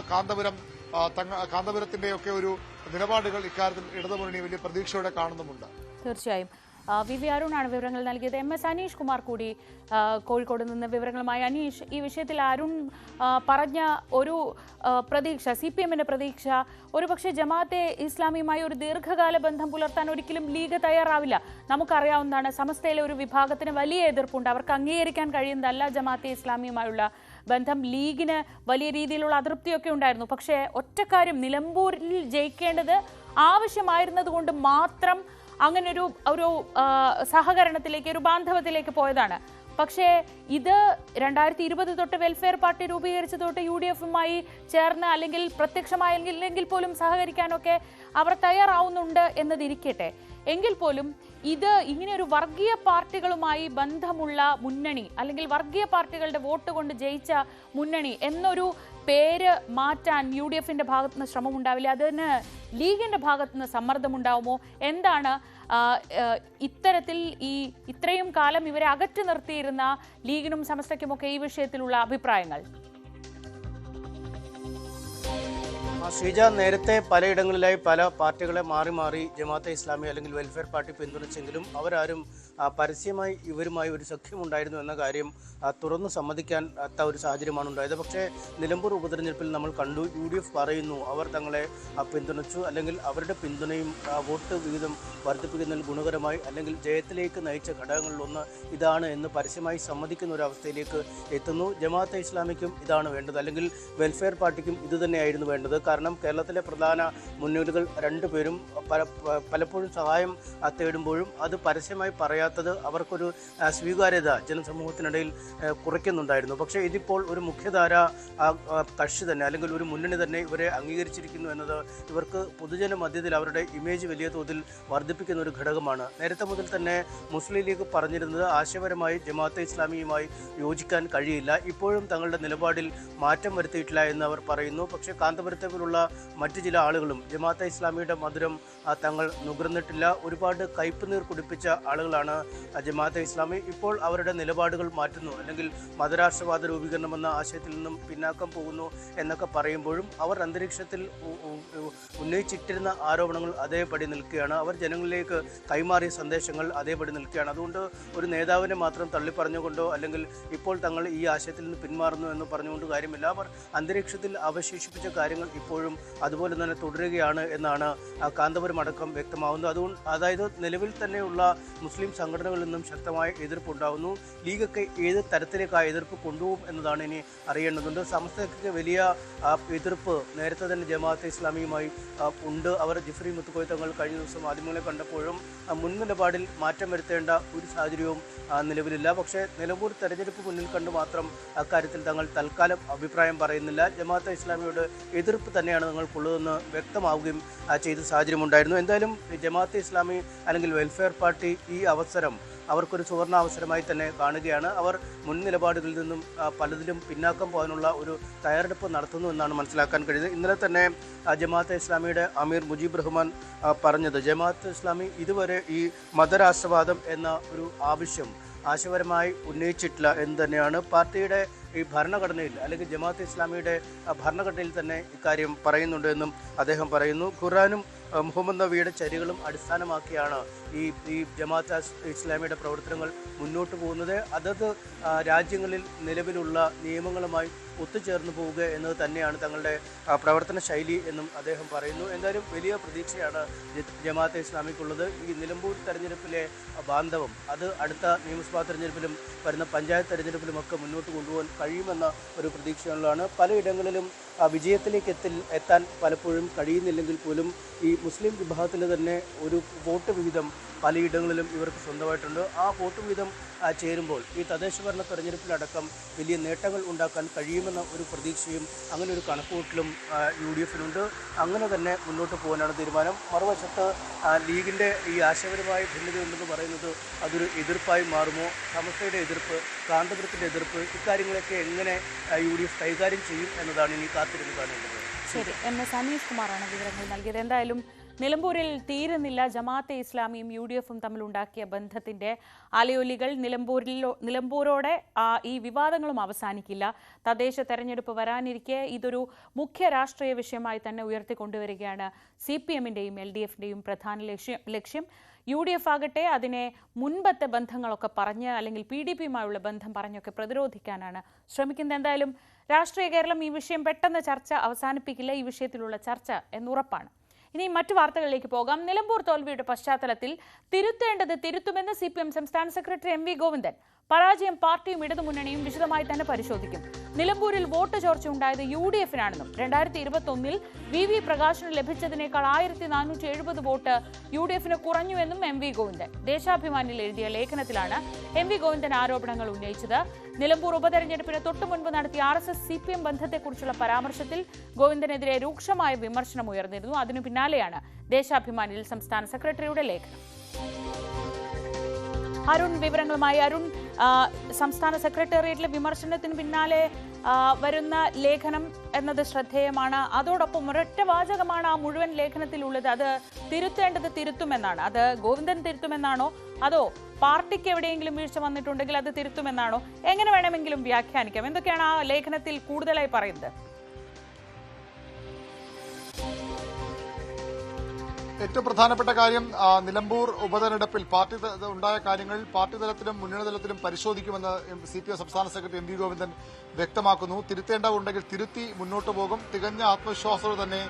Speaker 3: കാന്തപുരത്തിന്റെയൊക്കെ ഒരു നിലപാടുകൾ ഇക്കാര്യത്തിൽ ഇടതുമുന്നണി വലിയ പ്രതീക്ഷയോടെ കാണുന്നുമുണ്ട്.
Speaker 1: തീർച്ചയായും. VV അരുണാണ് വിവരങ്ങൾ നൽകിയത്. MS അനീഷ് കുമാർ കൂടി കോഴിക്കോട് നിന്ന് വിവരങ്ങളുമായി. അനീഷ്, ഈ വിഷയത്തിൽ അരുൺ പറഞ്ഞ ഒരു പ്രതീക്ഷ, CPM-ന്റെ പ്രതീക്ഷ, ഒരുപക്ഷെ ജമാഅത്തെ ഇസ്ലാമിയുമായി ഒരു ദീർഘകാല ബന്ധം പുലർത്താൻ ഒരിക്കലും ലീഗ് തയ്യാറാവില്ല. നമുക്കറിയാവുന്നതാണ്, സമസ്തയിലെ ഒരു വിഭാഗത്തിന് വലിയ എതിർപ്പുണ്ട്. അവർക്ക് അംഗീകരിക്കാൻ കഴിയുന്നതല്ല ജമാഅത്തെ ഇസ്ലാമിയുമായുള്ള ബന്ധം. ലീഗിന് വലിയ രീതിയിലുള്ള അതൃപ്തിയൊക്കെ ഉണ്ടായിരുന്നു. പക്ഷേ ഒറ്റക്കാര്യം, നിലമ്പൂരിൽ ജയിക്കേണ്ടത് ആവശ്യമായിരുന്നത് കൊണ്ട് മാത്രം അങ്ങനെ ഒരു സഹകരണത്തിലേക്ക്, ഒരു ബാന്ധവത്തിലേക്ക് പോയതാണ്. പക്ഷേ ഇത് 2020 തൊട്ട് വെൽഫെയർ പാർട്ടി രൂപീകരിച്ച തൊട്ട് UDF-മായി ചേർന്ന് അല്ലെങ്കിൽ പ്രത്യക്ഷമായില്ലെങ്കിൽ പോലും സഹകരിക്കാനൊക്കെ അവർ തയ്യാറാവുന്നുണ്ട് എന്നതിരിക്കട്ടെ. എങ്കിൽ പോലും ഇത് ഇങ്ങനെ ഒരു വർഗീയ പാർട്ടികളുമായി ബന്ധമുള്ള മുന്നണി, അല്ലെങ്കിൽ വർഗീയ പാർട്ടികളുടെ വോട്ട് കൊണ്ട് ജയിച്ച മുന്നണി എന്നൊരു പേര് മാറ്റാൻ UDF-ന്റെ ഭാഗത്തുനിന്ന് ശ്രമമുണ്ടാവില്ല? അതിന് ലീഗിന്റെ ഭാഗത്തുനിന്ന് സമ്മർദ്ദമുണ്ടാവുമോ? എന്താണ് ഇത്തരത്തിൽ ഇത്രയും കാലം ഇവരെ അകറ്റി നിർത്തിയിരുന്ന ലീഗിനും സമസ്തയ്ക്കുമൊക്കെ ഈ വിഷയത്തിലുള്ള അഭിപ്രായങ്ങൾ?
Speaker 4: ശ്രീജ, നേരത്തെ പലയിടങ്ങളിലായി പല പാർട്ടികളെ മാറി മാറി ജമാഅത്തെ ഇസ്ലാമി അല്ലെങ്കിൽ വെൽഫെയർ പാർട്ടി പിന്തുണച്ചെങ്കിലും അവരാരും പരസ്യമായി ഇവരുമായി ഒരു സഖ്യമുണ്ടായിരുന്നു എന്ന കാര്യം തുറന്നു സമ്മതിക്കാത്ത ഒരു സാഹചര്യമാണ് ഉണ്ടായത്. പക്ഷേ നിലമ്പൂർ ഉപതെരഞ്ഞെടുപ്പിൽ നമ്മൾ കണ്ടു, UDF പറയുന്നു അവർ തങ്ങളെ പിന്തുണച്ചു, അല്ലെങ്കിൽ അവരുടെ പിന്തുണയും വോട്ട് വിഹിതം വർദ്ധിപ്പിക്കുന്നതിൽ ഗുണകരമായി അല്ലെങ്കിൽ ജയത്തിലേക്ക് നയിച്ച ഘടകങ്ങളിലൊന്ന് ഇതാണ് എന്ന് പരസ്യമായി സമ്മതിക്കുന്ന ഒരു അവസ്ഥയിലേക്ക് എത്തുന്നു. ജമാഅത്തെ ഇസ്ലാമിക്കും ഇതാണ് വേണ്ടത്, അല്ലെങ്കിൽ വെൽഫെയർ പാർട്ടിക്കും ഇതുതന്നെയായിരുന്നു വേണ്ടത്. കാരണം കേരളത്തിലെ പ്രധാന മുന്നണികൾ രണ്ടുപേരും പലപ്പോഴും സഹായം തേടുമ്പോഴും അത് പരസ്യമായി പറയാത്തത് അവർക്കൊരു സ്വീകാര്യത ജനസമൂഹത്തിനിടയിൽ കുറയ്ക്കുന്നുണ്ടായിരുന്നു. പക്ഷേ ഇതിപ്പോൾ ഒരു മുഖ്യധാര കക്ഷി തന്നെ, അല്ലെങ്കിൽ ഒരു മുന്നണി തന്നെ ഇവരെ അംഗീകരിച്ചിരിക്കുന്നു എന്നത് ഇവർക്ക് പൊതുജന മധ്യത്തിൽ അവരുടെ ഇമേജ് വലിയ തോതിൽ വർദ്ധിപ്പിക്കുന്ന ഒരു ഘടകമാണ്. നേരത്തെ മുതൽ തന്നെ മുസ്ലിം ലീഗ് പറഞ്ഞിരുന്നത് ആശയപരമായി ജമാഅത്തെ ഇസ്ലാമിയുമായി യോജിക്കാൻ കഴിയില്ല, ഇപ്പോഴും തങ്ങളുടെ നിലപാടിൽ മാറ്റം വരുത്തിയിട്ടില്ല എന്ന് അവർ പറയുന്നു. പക്ഷേ കാന്തപുരത്തെ പോലുള്ള മറ്റു ചില ആളുകളും ജമാഅത്തെ ഇസ്ലാമിയുടെ മധുരം തങ്ങൾ നുകർന്നിട്ടില്ല. ഒരുപാട് കയ്പുനീർ കുടിപ്പിച്ച ആളുകളാണ് ജമാഅത്തെ ഇസ്ലാമി. ഇപ്പോൾ അവരുടെ നിലപാടുകൾ മാറ്റുന്നു, അല്ലെങ്കിൽ മതരാഷ്ട്രവാദ രൂപീകരണം എന്ന ആശയത്തിൽ നിന്നും പിന്നാക്കം പോകുന്നു എന്നൊക്കെ പറയുമ്പോഴും അവർ അന്തരീക്ഷത്തിൽ ഉന്നയിച്ചിട്ടിരുന്ന ആരോപണങ്ങൾ അതേപടി നിൽക്കുകയാണ്. അവർ ജനങ്ങളിലേക്ക് കൈമാറിയ സന്ദേശങ്ങൾ അതേപടി നിൽക്കുകയാണ്. അതുകൊണ്ട് ഒരു നേതാവിനെ മാത്രം തള്ളിപ്പറഞ്ഞുകൊണ്ടോ അല്ലെങ്കിൽ ഇപ്പോൾ തങ്ങൾ ഈ ആശയത്തിൽ നിന്ന് പിന്മാറുന്നു എന്ന് പറഞ്ഞുകൊണ്ട് കാര്യമില്ല. അവർ അന്തരീക്ഷത്തിൽ അവശേഷിപ്പിച്ച കാര്യങ്ങൾ ഇപ്പോഴും അതുപോലെ തന്നെ തുടരുകയാണ് എന്നാണ് കാന്തപുരം അടക്കം വ്യക്തമാകുന്നത്. അതായത് നിലവിൽ തന്നെയുള്ള മുസ്ലിം സംഘടനകളിൽ നിന്നും ശക്തമായ എതിർപ്പുണ്ടാകുന്നു. ലീഗൊക്കെ ഏത് തരത്തിലേക്ക് ആ എതിർപ്പ് കൊണ്ടുപോകും എന്നതാണ് ഇനി അറിയേണ്ടതുണ്ട്. സമസ്തയ്ക്ക് വലിയ എതിർപ്പ് നേരത്തെ തന്നെ ജമാഅത്തെ ഇസ്ലാമിയുമായി ഉണ്ട്. അവർ ജിഫ്രി മുത്തുക്കോയ തങ്ങൾ കഴിഞ്ഞ ദിവസം മാധ്യമങ്ങളെ കണ്ടപ്പോഴും മുൻ നിലപാടിൽ മാറ്റം വരുത്തേണ്ട ഒരു സാഹചര്യവും നിലവിലില്ല. പക്ഷേ നിലമ്പൂർ തെരഞ്ഞെടുപ്പ് മുന്നിൽ കണ്ട് മാത്രം അക്കാര്യത്തിൽ തങ്ങൾ തൽക്കാലം അഭിപ്രായം പറയുന്നില്ല. ജമാഅത്തെ ഇസ്ലാമിയോട് എതിർപ്പ് തന്നെയാണ് തങ്ങൾക്കുള്ളതെന്ന് വ്യക്തമാവുകയും ചെയ്ത സാഹചര്യമുണ്ടായിരുന്നു. എന്തായാലും ജമാഅത്തെ ഇസ്ലാമി അല്ലെങ്കിൽ വെൽഫെയർ പാർട്ടി ഈ അവസരം അവസരം അവർക്കൊരു സുവർണാവസരമായി തന്നെ കാണുകയാണ്. അവർ മുൻ നിലപാടുകളിൽ നിന്നും പലതിലും പിന്നാക്കം പോകാനുള്ള ഒരു തയ്യാറെടുപ്പ് നടത്തുന്നു എന്നാണ് മനസ്സിലാക്കാൻ കഴിയുന്നത്. ഇന്നലെ തന്നെ ജമാഅത്തെ ഇസ്ലാമിയുടെ അമീർ മുജീബ് റഹ്മാൻ പറഞ്ഞത് ജമാഅത്തെ ഇസ്ലാമി ഇതുവരെ ഈ മതരാഷ്ട്രവാദം എന്ന ഒരു ആവശ്യം ആശയപരമായി ഉന്നയിച്ചിട്ടില്ല എന്ന് തന്നെയാണ്. പാർട്ടിയുടെ ഈ ഭരണഘടനയിൽ അല്ലെങ്കിൽ ജമാഅത്തെ ഇസ്ലാമിയുടെ ഭരണഘടനയിൽ തന്നെ ഇക്കാര്യം പറയുന്നുണ്ട് എന്നും അദ്ദേഹം പറയുന്നു. ഖുർആനും മുഹമ്മദ് നബിയുടെ ചര്യകളും അടിസ്ഥാനമാക്കിയാണ് ഈ ജമാഅത്തെ ഇസ്ലാമിയുടെ പ്രവർത്തനങ്ങൾ മുന്നോട്ട് പോകുന്നത്. അതത് രാജ്യങ്ങളിൽ നിലവിലുള്ള നിയമങ്ങളുമായി ഒത്തുചേർന്ന് പോവുക എന്നത് തന്നെയാണ് തങ്ങളുടെ പ്രവർത്തന ശൈലി എന്നും അദ്ദേഹം പറയുന്നു. എന്തായാലും വലിയ പ്രതീക്ഷയാണ് ജമാഅത്തെ ഇസ്ലാമിക്കുള്ളത്. ഈ നിലമ്പൂർ തെരഞ്ഞെടുപ്പിലെ ബാന്ധവം അത് അടുത്ത നിയമസഭാ തെരഞ്ഞെടുപ്പിലും വരുന്ന പഞ്ചായത്ത് തെരഞ്ഞെടുപ്പിലുമൊക്കെ മുന്നോട്ട് കൊണ്ടുപോകാൻ കഴിയുമെന്ന ഒരു പ്രതീക്ഷയുള്ളതാണ്. പലയിടങ്ങളിലും വിജയത്തിലേക്ക് എത്താൻ പലപ്പോഴും കഴിയുന്നില്ലെങ്കിൽ പോലും ഈ മുസ്ലിം വിഭാഗത്തിൽ തന്നെ ഒരു വോട്ട് വിഹിതം പലയിടങ്ങളിലും ഇവർക്ക് സ്വന്തമായിട്ടുണ്ട്. ആ വോട്ട് വിഹിതം ചേരുമ്പോൾ ഈ തദ്ദേശ ഭരണ തെരഞ്ഞെടുപ്പിലടക്കം വലിയ നേട്ടങ്ങൾ ഉണ്ടാക്കാൻ കഴിയുമെന്ന ഒരു പ്രതീക്ഷയും അങ്ങനെ ഒരു കണക്കുകൂട്ടലും UDF-നുണ്ട്. അങ്ങനെ തന്നെ മുന്നോട്ട് പോകാനാണ് തീരുമാനം. മറുവശത്ത് ലീഗിൻ്റെ ഈ ആശയപരമായ ഭിന്നതയുണ്ടെന്ന് പറയുന്നത് അതൊരു എതിർപ്പായി മാറുമോ? സമസ്തയുടെ എതിർപ്പ്, കാന്തപുരത്തിൻ്റെ എതിർപ്പ്, ഇക്കാര്യങ്ങളൊക്കെ എങ്ങനെ UDF കൈകാര്യം ചെയ്യും എന്നതാണ് ഇനി കാത്തിരുന്ന് കാണേണ്ടത്.
Speaker 1: ശരി, MS അനീഷ് കുമാറാണ് വിവരങ്ങൾ നൽകിയത്. എന്തായാലും നിലമ്പൂരിൽ തീരുന്നില്ല ജമാഅത്തെ ഇസ്ലാമിയും UDF-ഉം തമ്മിലുണ്ടാക്കിയ ബന്ധത്തിന്റെ അലയൊലികൾ. നിലമ്പൂരോടെ ഈ വിവാദങ്ങളും അവസാനിക്കില്ല. തദ്ദേശ തെരഞ്ഞെടുപ്പ് വരാനിരിക്കെ ഇതൊരു മുഖ്യ രാഷ്ട്രീയ വിഷയമായി തന്നെ ഉയർത്തിക്കൊണ്ടുവരികയാണ് CPM-ന്റെയും LDF-ന്റെയും പ്രധാന ലക്ഷ്യം. UDF ആകട്ടെ അതിനെ മുൻപത്തെ ബന്ധങ്ങളൊക്കെ പറഞ്ഞ് അല്ലെങ്കിൽ PDP-യുമായുള്ള ബന്ധം പറഞ്ഞൊക്കെ പ്രതിരോധിക്കാനാണ് ശ്രമിക്കുന്നത്. എന്തായാലും രാഷ്ട്രീയ കേരളം ഈ വിഷയം പെട്ടെന്ന് ചർച്ച അവസാനിപ്പിക്കില്ല. ഈ വിഷയത്തിലുള്ള ചർച്ച എന്നുറപ്പാണ്. ഇനി മറ്റു വാർത്തകളിലേക്ക് പോകാം. നിലമ്പൂർ തോൽവിയുടെ പശ്ചാത്തലത്തിൽ തിരുത്തേണ്ടത് തിരുത്തുമെന്ന് CPM സംസ്ഥാന സെക്രട്ടറി MV ഗോവിന്ദൻ. പരാജയം പാർട്ടിയും ഇടതുമുന്നണിയും വിശദമായി തന്നെ പരിശോധിക്കും. നിലമ്പൂരിൽ വോട്ട് ചോർച്ച ഉണ്ടായത് UDF-നാണെന്നും 2021-ൽ VV പ്രകാശിന് ലഭിച്ചതിനേക്കാൾ 1470 വോട്ട് UDF-ന് കുറഞ്ഞുവെന്നും MV ഗോവിന്ദൻ ദേശാഭിമാനിയിൽ എഴുതിയ ലേഖനത്തിലാണ് MV ഗോവിന്ദൻ ആരോപണങ്ങൾ ഉന്നയിച്ചത്. നിലമ്പൂർ ഉപതെരഞ്ഞെടുപ്പിന് തൊട്ടുമുൻപ് നടത്തിയ RSS CPM ബന്ധത്തെക്കുറിച്ചുള്ള പരാമർശത്തിൽ ഗോവിന്ദനെതിരെ രൂക്ഷമായ വിമർശനം ഉയർന്നിരുന്നു. അതിനു പിന്നാലെയാണ് ദേശാഭിമാനിയിൽ സംസ്ഥാന സെക്രട്ടറിയുടെ ലേഖനം. അരുൺ വിവരങ്ങളുമായി. അരുൺ, സംസ്ഥാന സെക്രട്ടേറിയറ്റിലെ വിമർശനത്തിന് പിന്നാലെ വരുന്ന ലേഖനം എന്നത് ശ്രദ്ധേയമാണ്. അതോടൊപ്പം ഒരൊറ്റ വാചകമാണ് ആ മുഴുവൻ ലേഖനത്തിലുള്ളത്. അത് തിരുത്തേണ്ടത് തിരുത്തുമെന്നാണ്. അത് ഗോവിന്ദൻ തിരുത്തുമെന്നാണോ അതോ പാർട്ടിക്ക് എവിടെയെങ്കിലും വീഴ്ച വന്നിട്ടുണ്ടെങ്കിൽ അത് തിരുത്തുമെന്നാണോ? എങ്ങനെ വേണമെങ്കിലും വ്യാഖ്യാനിക്കാം. എന്തൊക്കെയാണ് ആ ലേഖനത്തിൽ കൂടുതലായി പറയുന്നത്?
Speaker 3: ഏറ്റവും പ്രധാനപ്പെട്ട കാര്യം നിലമ്പൂർ ഉപതെരഞ്ഞെടുപ്പിൽ പാർട്ടി ഉണ്ടായ കാര്യങ്ങൾ പാർട്ടി തലത്തിലും മുന്നണി തലത്തിലും പരിശോധിക്കുമെന്ന് CPM സംസ്ഥാന സെക്രട്ടറി MV ഗോവിന്ദൻ വ്യക്തമാക്കുന്നു. തിരുത്തേണ്ടതുണ്ടെങ്കിൽ തിരുത്തി മുന്നോട്ട് പോകും. തികഞ്ഞ ആത്മവിശ്വാസത്തോടെ തന്നെ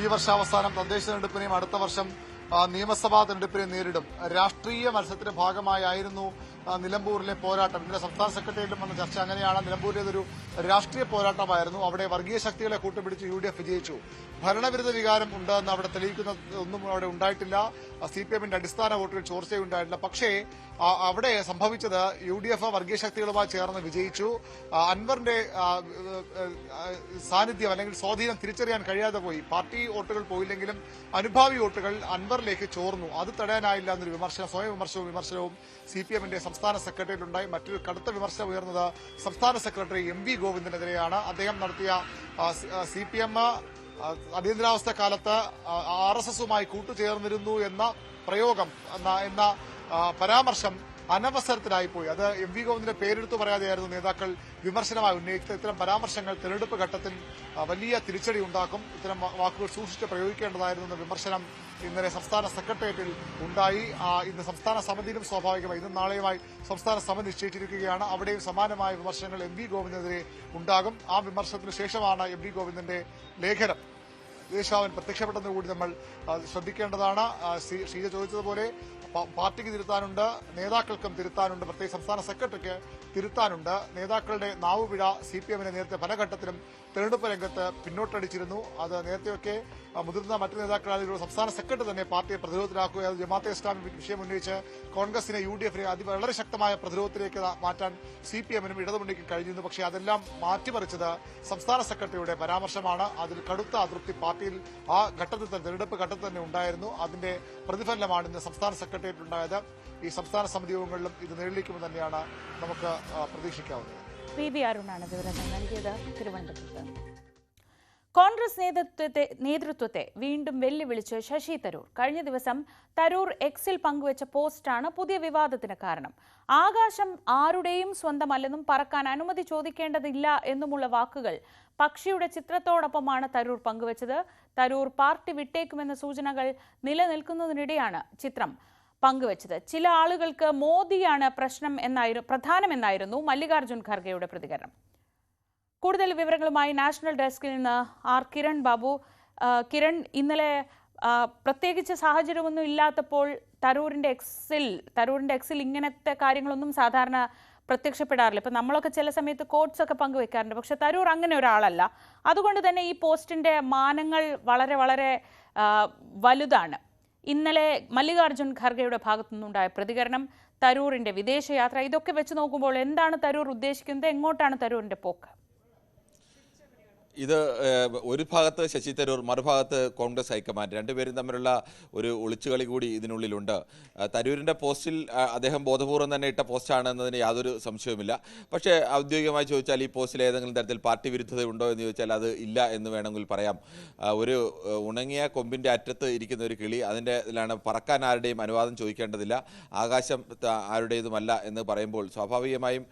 Speaker 3: ഈ വർഷാവസാനം തദ്ദേശ തെരഞ്ഞെടുപ്പിനെയും അടുത്ത വർഷം നിയമസഭാ തെരഞ്ഞെടുപ്പിനെ നേരിടും. രാഷ്ട്രീയ മത്സരത്തിന്റെ ഭാഗമായിരുന്നു നിലമ്പൂരിലെ പോരാട്ടം. ഇന്നലെ സംസ്ഥാന സെക്രട്ടേറിയറ്റിലും വന്ന ചർച്ച അങ്ങനെയാണ്. നിലമ്പൂരിലേതൊരു രാഷ്ട്രീയ പോരാട്ടമായിരുന്നു. അവിടെ വർഗീയ ശക്തികളെ കൂട്ടുപിടിച്ച് UDF വിജയിച്ചു. ഭരണവിരുദ്ധ വികാരം ഉണ്ടെന്ന് അവിടെ തെളിയിക്കുന്ന ഒന്നും അവിടെ ഉണ്ടായിട്ടില്ല. CPM-ന്റെ അടിസ്ഥാന വോട്ടുകൾ ചോർച്ചയുണ്ടായിട്ടില്ല. പക്ഷേ അവിടെ സംഭവിച്ചത് UDF വർഗീയ ശക്തികളുമായി ചേർന്ന് വിജയിച്ചു. അൻവറിന്റെ സാന്നിധ്യം അല്ലെങ്കിൽ സ്വാധീനം തിരിച്ചറിയാൻ കഴിയാതെ പോയി. പാർട്ടി വോട്ടുകൾ പോയില്ലെങ്കിലും അനുഭാവി വോട്ടുകൾ അൻവറിലേക്ക് ചോർന്നു. അത് തടയാനായില്ല എന്നൊരു വിമർശനം, സ്വയം വിമർശനവും CPM-ന്റെ സംസ്ഥാന സെക്രട്ടറിയിൽ ഉണ്ടായി. മറ്റൊരു കടുത്ത വിമർശനം ഉയർന്നത് സംസ്ഥാന സെക്രട്ടറി MV ഗോവിന്ദനെതിരെയാണ്. അദ്ദേഹം നടത്തിയ CPM അടിയന്തരാവസ്ഥ കാലത്ത് RSS-ഉമായി കൂട്ടുചേർന്നിരുന്നു എന്ന പ്രയോഗം എന്ന പരാമർശം അനവസരത്തിലായിപ്പോയി. അത് MV ഗോവിന്ദന്റെ പേരെടുത്തു പറയാതെയായിരുന്നു നേതാക്കൾ വിമർശനമായി ഉന്നയിച്ചത്. ഇത്തരം പരാമർശങ്ങൾ തെരഞ്ഞെടുപ്പ് ഘട്ടത്തിൽ വലിയ തിരിച്ചടി ഉണ്ടാക്കും. ഇത്തരം വാക്കുകൾ സൂക്ഷിച്ച് പ്രയോഗിക്കേണ്ടതായിരുന്നു എന്ന വിമർശനം ഇന്നലെ സംസ്ഥാന സെക്രട്ടേറിയറ്റിൽ ഉണ്ടായി. ഇന്ന് സംസ്ഥാന സമിതിയിലും സ്വാഭാവികമായി ഇന്നും നാളെയുമായി സംസ്ഥാന സമിതി നിശ്ചയിച്ചിരിക്കുകയാണ്. അവിടെയും സമാനമായ വിമർശനങ്ങൾ MV ഗോവിന്ദനെതിരെ ഉണ്ടാകും. ആ വിമർശനത്തിന് ശേഷമാണ് MV ഗോവിന്ദന്റെ ലേഖനം ദേശാവൻ പ്രത്യക്ഷപ്പെട്ടതുകൂടി നമ്മൾ ശ്രദ്ധിക്കേണ്ടതാണ്. ഷീജ ചോദിച്ചതുപോലെ പാർട്ടിക്ക് തിരുത്താനുണ്ട്, നേതാക്കൾക്കും തിരുത്താനുണ്ട്, പ്രത്യേകിച്ച് സംസ്ഥാന സെക്രട്ടറിക്ക് തിരുത്താനുണ്ട്. നേതാക്കളുടെ നാവുപിഴ CPM-നെ നേരത്തെ പല ഘട്ടത്തിലും തെരഞ്ഞെടുപ്പ് രംഗത്ത് പിന്നോട്ടടിച്ചിരുന്നു. അത് നേരത്തെയൊക്കെ മുതിർന്ന മറ്റു നേതാക്കളായ സംസ്ഥാന സെക്രട്ടറി തന്നെ പാർട്ടിയെ പ്രതിരോധത്തിലാക്കുക. ജമാഅത്തെ ഇസ്ലാമി വിഷയം ഉന്നയിച്ച് കോൺഗ്രസിനെ UDF-നെ വളരെ ശക്തമായ പ്രതിരോധത്തിലേക്ക് മാറ്റാൻ CPM-നും ഇടതുമുന്നണിക്കും കഴിഞ്ഞിരുന്നു. പക്ഷേ അതെല്ലാം മാറ്റിമറിച്ചത് സംസ്ഥാന സെക്രട്ടറിയുടെ പരാമർശമാണ്. അതിൽ കടുത്ത അതൃപ്തി പാർട്ടിയിൽ ആ ഘട്ടത്തിൽ തന്നെ തെരഞ്ഞെടുപ്പ് ഘട്ടത്തിൽ തന്നെ ഉണ്ടായിരുന്നു. അതിന്റെ പ്രതിഫലനമാണ് ഇന്ന് സംസ്ഥാന സെക്രട്ടറി സെക്രട്ടേറിയറ്റ് ഉണ്ടായത് ഈ സംസ്ഥാന സമിതി യോഗങ്ങളിലും ഇത് നിഴലിക്കുമെന്ന് തന്നെയാണ് നമുക്ക് പ്രതീക്ഷിക്കാവുന്നത്.
Speaker 1: വി അരുണാണ് വിവരങ്ങൾ നൽകിയത് തിരുവനന്തപുരത്ത്. കോൺഗ്രസ് നേതൃത്വത്തെ വീണ്ടും വെല്ലുവിളിച്ച് ശശി തരൂർ. കഴിഞ്ഞ ദിവസം തരൂർ എക്സിൽ പങ്കുവച്ച പോസ്റ്റാണ് പുതിയ വിവാദത്തിന് കാരണം. ആകാശം ആരുടെയും സ്വന്തമല്ലെന്നും പറക്കാൻ അനുമതി ചോദിക്കേണ്ടതില്ല എന്നുമുള്ള വാക്കുകൾ പക്ഷിയുടെ ചിത്രത്തോടൊപ്പമാണ് തരൂർ പങ്കുവച്ചത്. തരൂർ പാർട്ടി വിട്ടേക്കുമെന്ന സൂചനകൾ നിലനിൽക്കുന്നതിനിടെയാണ് ചിത്രം പങ്കുവച്ചത്. ചില ആളുകൾക്ക് മോദിയാണ് പ്രധാനമെന്നായിരുന്നു മല്ലികാർജ്ജുൻ ഖർഗെയുടെ പ്രതികരണം. കൂടുതൽ വിവരങ്ങളുമായി നാഷണൽ ഡെസ്കിൽ നിന്ന് ആർ കിരൺ ബാബു. കിരൺ, ഇന്നലെ പ്രത്യേകിച്ച് സാഹചര്യമൊന്നും ഇല്ലാത്തപ്പോൾ തരൂരിന്റെ എക്സിൽ ഇങ്ങനത്തെ കാര്യങ്ങളൊന്നും സാധാരണ പ്രത്യക്ഷപ്പെടാറില്ല. ഇപ്പം നമ്മളൊക്കെ ചില സമയത്ത് കോട്ട്സ് ഒക്കെ പങ്കുവെക്കാറുണ്ട്. പക്ഷെ തരൂർ അങ്ങനെ ഒരാളല്ല. അതുകൊണ്ട് തന്നെ ഈ പോസ്റ്റിന്റെ മാനങ്ങൾ വളരെ വളരെ വലുതാണ്. ഇന്നലെ മല്ലികാർജ്ജുൻ ഖർഗെയുടെ ഭാഗത്തു നിന്നുണ്ടായ പ്രതികരണം, തരൂരിന്റെ വിദേശയാത്ര, ഇതൊക്കെ വെച്ച് നോക്കുമ്പോൾ എന്താണ് തരൂർ ഉദ്ദേശിക്കുന്നത്? എങ്ങോട്ടാണ് തരൂരിന്റെ പോക്ക്?
Speaker 5: ഇത് ഒരു ഭാഗത്ത് ശശി തരൂർ, മറുഭാഗത്ത് കോൺഗ്രസ് ഹൈക്കമാൻഡ്, രണ്ടുപേരും തമ്മിലുള്ള ഒരു ഒളിച്ചുകളി കൂടി ഇതിനുള്ളിലുണ്ട്. തരൂരിൻ്റെ പോസ്റ്റിൽ അദ്ദേഹം ബോധപൂർവം തന്നെ ഇട്ട പോസ്റ്റാണ് എന്നതിന് യാതൊരു സംശയവുമില്ല. പക്ഷേ ഔദ്യോഗികമായി ചോദിച്ചാൽ ഈ പോസ്റ്റിൽ ഏതെങ്കിലും തരത്തിൽ പാർട്ടി വിരുദ്ധതയുണ്ടോ എന്ന് ചോദിച്ചാൽ അത് ഇല്ല എന്ന് വേണമെങ്കിൽ പറയാം. ഒരു ഉണങ്ങിയ കൊമ്പിൻ്റെ അറ്റത്ത് ഇരിക്കുന്ന ഒരു കിളി, അതിൻ്റെ ഇതിലാണ് പറക്കാൻ ആരുടെയും അനുവാദം ചോദിക്കേണ്ടതില്ല, ആകാശം ആരുടേതുമല്ല എന്ന് പറയുമ്പോൾ സ്വാഭാവികമായും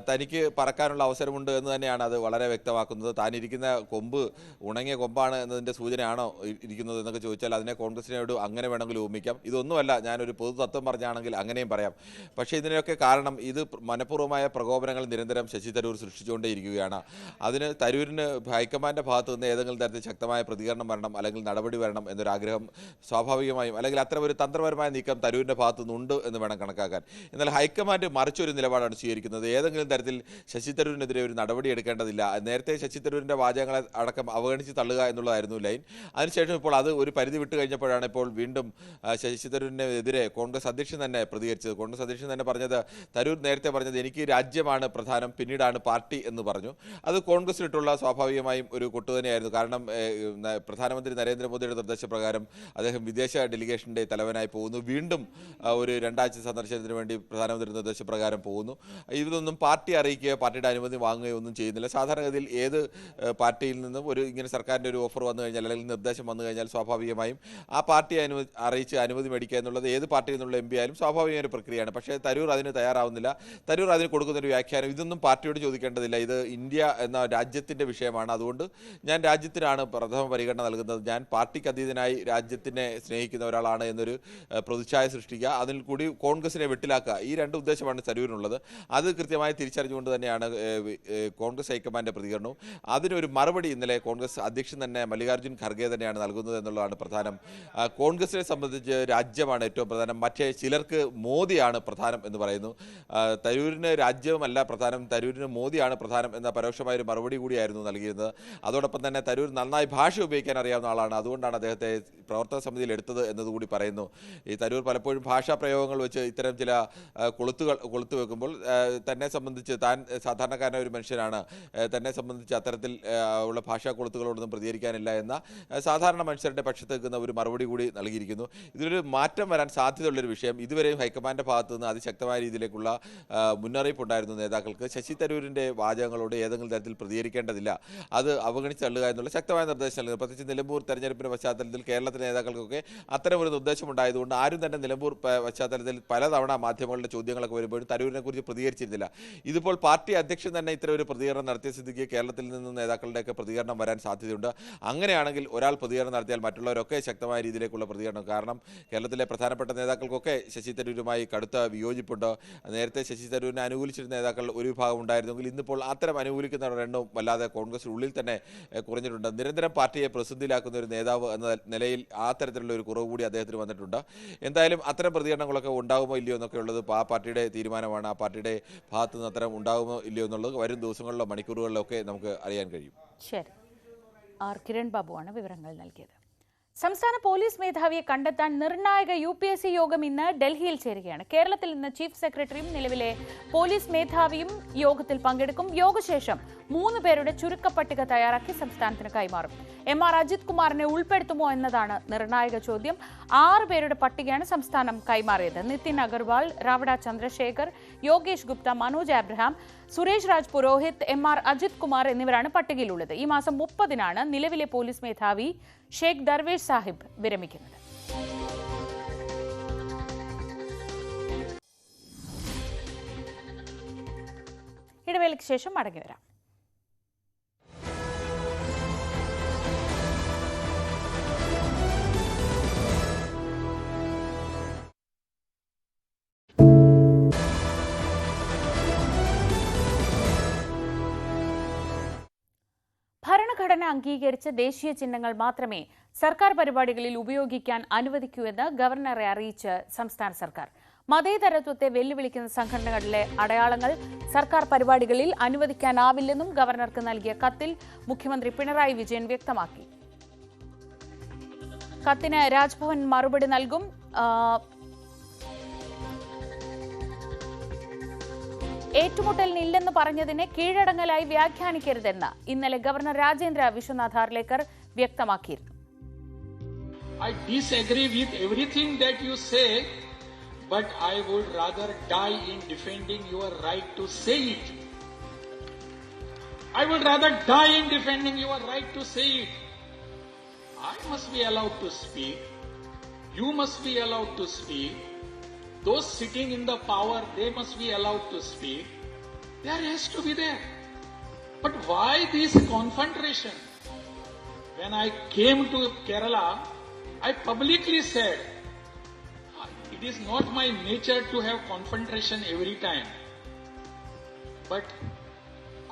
Speaker 5: തനിക്ക് പറക്കാനുള്ള അവസരമുണ്ട് എന്ന് തന്നെയാണ് അത് വളരെ വ്യക്തമാക്കുന്നത്. താനിരിക്കുന്ന കൊമ്പ് ഉണങ്ങിയ കൊമ്പാണ് എന്നതിൻ്റെ സൂചനയാണോ ഇരിക്കുന്നത് എന്നൊക്കെ ചോദിച്ചാൽ അതിനെ കോൺഗ്രസിനോട് അങ്ങനെ വേണമെങ്കിൽ ഊമിക്കാം. ഇതൊന്നുമല്ല, ഞാനൊരു പൊതു തത്വം പറഞ്ഞാണെങ്കിൽ അങ്ങനെയും പറയാം. പക്ഷേ ഇതിനൊക്കെ കാരണം ഇത് മനഃപൂർവ്വമായ പ്രകോപനങ്ങൾ നിരന്തരം ശശി തരൂർ സൃഷ്ടിച്ചുകൊണ്ടേയിരിക്കുകയാണ്. അതിന് തരൂരിന് ഹൈക്കമാൻഡിൻ്റെ ഭാഗത്തു നിന്ന് ഏതെങ്കിലും തരത്തിൽ ശക്തമായ പ്രതികരണം വരണം, അല്ലെങ്കിൽ നടപടി വരണം എന്നൊരാഗ്രഹം സ്വാഭാവികമായും, അല്ലെങ്കിൽ അത്തരം ഒരു തന്ത്രപരമായ നീക്കം തരൂരിൻ്റെ ഭാഗത്തു നിന്നുണ്ട് എന്ന് വേണം കണക്കാക്കാൻ. എന്നാൽ ഹൈക്കമാൻഡ് മറിച്ചൊരു നിലപാടാണ് സ്വീകരിക്കുന്നത്. ഏതെങ്കിലും തരത്തിൽ ശശി തരൂരിനെതിരെ ഒരു നടപടി എടുക്കേണ്ടതില്ല. നേരത്തെ ശശി തരൂരിൻ്റെ വാചകങ്ങളെ അടക്കം അവഗണിച്ച് തള്ളുക എന്നുള്ളതായിരുന്നു ലൈൻ. അതിനുശേഷം ഇപ്പോൾ അത് ഒരു പരിധി വിട്ട് കഴിഞ്ഞപ്പോഴാണ് ഇപ്പോൾ വീണ്ടും ശശി തരൂരിനെതിരെ കോൺഗ്രസ് അധ്യക്ഷൻ തന്നെ പ്രതികരിച്ചത്. കോൺഗ്രസ് അധ്യക്ഷൻ തന്നെ പറഞ്ഞത്, തരൂർ നേരത്തെ പറഞ്ഞത് എനിക്ക് രാജ്യമാണ് പ്രധാനം, പിന്നീടാണ് പാർട്ടി എന്ന് പറഞ്ഞു. അത് കോൺഗ്രസിലിട്ടുള്ള സ്വാഭാവികമായും ഒരു കൊട്ടു തന്നെയായിരുന്നു. കാരണം പ്രധാനമന്ത്രി നരേന്ദ്രമോദിയുടെ നിർദ്ദേശപ്രകാരം അദ്ദേഹം വിദേശ ഡെലിഗേഷൻ്റെ തലവനായി പോകുന്നു. വീണ്ടും ഒരു 2 ആഴ്ച സന്ദർശനത്തിന് വേണ്ടി പ്രധാനമന്ത്രി നിർദ്ദേശപ്രകാരം പോകുന്നു. ഇതൊന്നും പാർട്ടി അറിയിക്കുകയോ പാർട്ടിയുടെ അനുമതി വാങ്ങുകയോ ഒന്നും ചെയ്യുന്നില്ല. സാധാരണഗതിയിൽ ഏത് പാർട്ടിയിൽ നിന്നും ഇങ്ങനെ സർക്കാരിൻ്റെ ഒരു ഓഫർ വന്നു കഴിഞ്ഞാൽ, അല്ലെങ്കിൽ നിർദ്ദേശം വന്നു കഴിഞ്ഞാൽ സ്വാഭാവികമായും ആ പാർട്ടിയെ അറിയിച്ച് അനുമതി മേടിക്കുക എന്നുള്ളത് ഏത് പാർട്ടിയിൽ നിന്നുള്ള MP ആയാലും സ്വാഭാവികമായ ഒരു പ്രക്രിയയാണ്. പക്ഷേ തരൂർ അതിന് തയ്യാറാവുന്നില്ല. തരൂർ അതിന് കൊടുക്കുന്നൊരു വ്യാഖ്യാനം, ഇതൊന്നും പാർട്ടിയോട് ചോദിക്കേണ്ടതില്ല, ഇത് ഇന്ത്യ എന്ന രാജ്യത്തിൻ്റെ വിഷയമാണ്, അതുകൊണ്ട് ഞാൻ രാജ്യത്തിനാണ് പ്രഥമ പരിഗണന നൽകുന്നത്, ഞാൻ പാർട്ടിക്ക് അതീതനായി രാജ്യത്തിനെ സ്നേഹിക്കുന്ന ഒരാളാണ് എന്നൊരു പ്രതിച്ഛായ സൃഷ്ടിക്കുക, അതിൽ കൂടി കോൺഗ്രസിനെ വെട്ടിലാക്കുക, ഈ 2 ഉദ്ദേശമാണ് തരൂരിനുള്ളത്. അത് കൃത്യമായി തിരിച്ചറിഞ്ഞുകൊണ്ട് തന്നെയാണ് കോൺഗ്രസ് ഹൈക്കമാൻഡിൻ്റെ പ്രതികരണവും. അതിനൊരു മറുപടി ഇന്നലെ കോൺഗ്രസ് അധ്യക്ഷൻ തന്നെ മല്ലികാർജ്ജുൻ ഖർഗെ തന്നെയാണ് നൽകുന്നത് എന്നുള്ളതാണ് പ്രധാനം. കോൺഗ്രസിനെ സംബന്ധിച്ച് രാജ്യമാണ് ഏറ്റവും പ്രധാനം, മറ്റേ ചിലർക്ക് മോദിയാണ് പ്രധാനം എന്ന് പറയുന്നു. തരൂരിന് രാജ്യവുമല്ല പ്രധാനം, തരൂരിന് മോദിയാണ് പ്രധാനം എന്ന പരോക്ഷമായൊരു മറുപടി കൂടിയായിരുന്നു നൽകിയിരുന്നത്. അതോടൊപ്പം തന്നെ തരൂർ നന്നായി ഭാഷ ഉപയോഗിക്കാൻ അറിയാവുന്ന ആളാണ്, അതുകൊണ്ടാണ് അദ്ദേഹത്തെ പ്രവർത്തക സമിതിയിൽ എടുത്തത് എന്നതുകൂടി പറയുന്നു. ഈ തരൂർ പലപ്പോഴും ഭാഷാ പ്രയോഗങ്ങൾ വെച്ച് ഇത്തരം ചില കൊളുത്തു വെക്കുമ്പോൾ തന്നെ സംബന്ധിച്ച്, താൻ സാധാരണക്കാരനായ ഒരു മനുഷ്യനാണ്, തന്നെ സംബന്ധിച്ച് അത്തരത്തിൽ ഉള്ള ഭാഷാ കൊളുത്തുകളോടൊന്നും പ്രതികരിക്കാനില്ല എന്ന സാധാരണ മനുഷ്യരുടെ പക്ഷത്ത് നിൽക്കുന്ന ഒരു മറുപടി കൂടി നൽകിയിരിക്കുന്നു. ഇതിലൊരു മാറ്റം വരാൻ സാധ്യതയുള്ളൊരു വിഷയം. ഇതുവരെയും ഹൈക്കമാൻഡിൻ്റെ ഭാഗത്തു നിന്ന് അതിശക്തമായ രീതിയിലേക്കുള്ള മുന്നറിയിപ്പ് ഉണ്ടായിരുന്നു നേതാക്കൾക്ക്. ശശി തരൂരിൻ്റെ വാചകങ്ങളോട് ഏതെങ്കിലും തരത്തിൽ പ്രതികരിക്കേണ്ടതില്ല, അത് അവഗണിച്ച് തള്ളുക എന്നുള്ള ശക്തമായ നിർദ്ദേശം നൽകുന്നു. പ്രത്യേകിച്ച് നിലമ്പൂർ തെരഞ്ഞെടുപ്പിൻ്റെ പശ്ചാത്തലത്തിൽ കേരളത്തിലെ നേതാക്കൾക്കൊക്കെ അത്തരം ഒരു നിർദ്ദേശമുണ്ടായതുകൊണ്ട് ആരും തന്നെ നിലമ്പൂർ പശ്ചാത്തലത്തിൽ പലതവണ മാധ്യമങ്ങളുടെ ചോദ്യങ്ങളൊക്കെ വരുമ്പോഴും തരൂരിനെ കുറിച്ച് പ്രതികരിച്ചിരുന്നില്ല. ഇതിപ്പോൾ പാർട്ടി അധ്യക്ഷൻ തന്നെ ഇത്തരം ഒരു പ്രതികരണം നടത്തിയ സ്ഥിതിക്ക് കേരളത്തിൽ നിന്ന് നേതാക്കളുടെയൊക്കെ പ്രതികരണം വരാൻ സാധ്യതയുണ്ട്. അങ്ങനെയാണെങ്കിൽ ഒരാൾ പ്രതികരണം നടത്തിയാൽ മറ്റുള്ളവരൊക്കെ ശക്തമായ രീതിയിലേക്കുള്ള പ്രതികരണം. കാരണം കേരളത്തിലെ പ്രധാനപ്പെട്ട നേതാക്കൾക്കൊക്കെ ശശി തരൂരുമായി കടുത്ത വിയോജിപ്പുണ്ട്. നേരത്തെ ശശി തരൂരിനെ അനുകൂലിച്ചിരുന്ന നേതാക്കൾ ഒരു വിഭാഗം ഉണ്ടായിരുന്നെങ്കിൽ ഇന്നിപ്പോൾ അത്തരം അനുകൂലിക്കുന്നവരുടെ എണ്ണവും വല്ലാതെ കോൺഗ്രസിനുള്ളിൽ തന്നെ കുറഞ്ഞിട്ടുണ്ട്. നിരന്തരം പാർട്ടിയെ പ്രതിസന്ധിയിലാക്കുന്ന ഒരു നേതാവ് എന്ന നിലയിൽ ആ തരത്തിലുള്ള ഒരു കുറവ് കൂടി അദ്ദേഹത്തിന് വന്നിട്ടുണ്ട്. എന്തായാലും അത്തരം പ്രതികരണങ്ങളൊക്കെ ഉണ്ടാകുമോ ഇല്ലയോ എന്നൊക്കെ ഉള്ളത് ആ പാർട്ടിയുടെ തീരുമാനമാണ്. ആ പാർട്ടിയുടെ ഭാഗത്ത് നിന്ന് അത്തരം ഉണ്ടാകുമോ ഇല്ലയോ എന്നുള്ളത് വരും ദിവസങ്ങളിലോ മണിക്കൂറുകളിലോ ഒക്കെ നമുക്ക് അറിയാൻ കഴിയും.
Speaker 1: ശരി, ആർ കിരൺ ബാബുവാണ് വിവരങ്ങൾ നൽകിയത്. സംസ്ഥാന പോലീസ് മേധാവിയെ കണ്ടെത്താൻ നിർണായക UPSC യോഗം ഇന്ന് ഡൽഹിയിൽ ചേരുകയാണ്. കേരളത്തിൽ ഇന്ന് ചീഫ് സെക്രട്ടറിയും നിലവിലെ പോലീസ് മേധാവിയും യോഗത്തിൽ പങ്കെടുക്കും. യോഗശേഷം 3 പേരുടെ ചുരുക്കപ്പട്ടിക തയ്യാറാക്കി സംസ്ഥാനത്തിന് കൈമാറും. MR അജിത് കുമാറിനെ ഉൾപ്പെടുത്തുമോ എന്നതാണ് നിർണായക ചോദ്യം. 6 പേരുടെ പട്ടികയാണ് സംസ്ഥാനം കൈമാറിയത്. നിതിൻ അഗർവാൾ, രാവഡ ചന്ദ്രശേഖർ, യോഗേഷ് ഗുപ്ത, മനോജ് അബ്രഹാം, സുരേഷ് രാജ് പുരോഹിത്, MR അജിത് കുമാർ എന്നിവരാണ് പട്ടികയിലുള്ളത്. ഈ മാസം 30-നാണ് നിലവിലെ പോലീസ് മേധാവി ഷെയ്ഖ് ദർവേഷ് സാഹിബ് വിരമിക്കുന്നത്. ഇടവേളയ്ക്ക് ശേഷം മടങ്ങിവരാം. ഭരണഘടന അംഗീകരിച്ച ദേശീയ ചിഹ്നങ്ങൾ മാത്രമേ സർക്കാർ പരിപാടികളിൽ ഉപയോഗിക്കാൻ അനുവദിക്കൂ എന്ന് ഗവർണറെ അറിയിച്ച് സംസ്ഥാന സർക്കാർ. മതേതരത്വത്തെ വെല്ലുവിളിക്കുന്ന സംഘടനകളിലെ അടയാളങ്ങൾ സർക്കാർ പരിപാടികളിൽ അനുവദിക്കാനാവില്ലെന്നും ഗവർണർക്ക് നൽകിയ കത്തിൽ മുഖ്യമന്ത്രി പിണറായി വിജയൻ വ്യക്തമാക്കി. കത്തിന് രാജ്ഭവൻ മറുപടി നൽകും. ഏറ്റുമുട്ടലിനില്ലെന്ന് പറഞ്ഞതിനെ കീഴടങ്ങലായി വ്യാഖ്യാനിക്കരുതെന്ന് ഇന്നലെ ഗവർണർ രാജേന്ദ്ര വിശ്വനാഥ് ആർലേക്കർ വ്യക്തമാക്കിയിരുന്നു.
Speaker 6: I disagree with everything that you say, but I would rather die in defending your right to say it. I would rather die in defending your right to say it. I must be allowed to speak. You must be allowed to speak. Those sitting in the power, they must be allowed to speak. There has to be there. But why this confrontation? When I came to Kerala, I publicly said, it is not my nature to have confrontation every time. But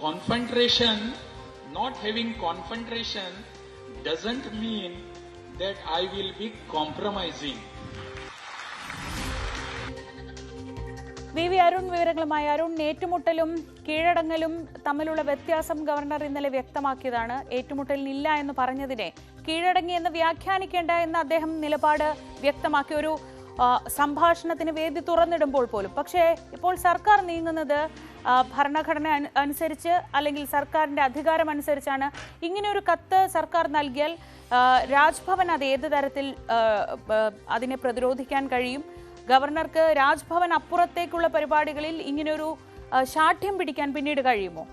Speaker 6: confrontation, not having confrontation, doesn't mean that I will be compromising.
Speaker 1: VV Arun വിവരങ്ങളുമായി. അരുൺ, ഏറ്റുമുട്ടലും കീഴടങ്ങലും തമ്മിലുള്ള വ്യത്യാസം governor ഇന്നലെ വ്യക്തമാക്കിയതാണ്. ഏറ്റുമുട്ടലിനില്ല എന്ന് പറഞ്ഞതിനെ കീഴടങ്ങി എന്ന് വ്യാഖ്യാനിക്കേണ്ട എന്ന് അദ്ദേഹം നിലപാട് വ്യക്തമാക്കിയ ഒരു സംഭാഷണത്തിന് വേദി തുറന്നിടുമ്പോൾ പോലും. പക്ഷേ ഇപ്പോൾ സർക്കാർ നീങ്ങുന്നത് ഭരണഘടന അനുസരിച്ച് അല്ലെങ്കിൽ സർക്കാരിന്റെ അധികാരം അനുസരിച്ചാണ്. ഇങ്ങനെയൊരു കത്ത് സർക്കാർ നൽകിയാൽ രാജ്ഭവൻ അത് ഏത് തരത്തിൽ അതിനെ പ്രതിരോധിക്കാൻ കഴിയും? ഗവർണർക്ക് രാജ്ഭവൻ അപ്പുറത്തേക്കുള്ള പരിപാടികളിൽ ഇങ്ങനെയൊരു ശാഠ്യം പിടിക്കാൻ പിന്നീട് കഴിയുമോ?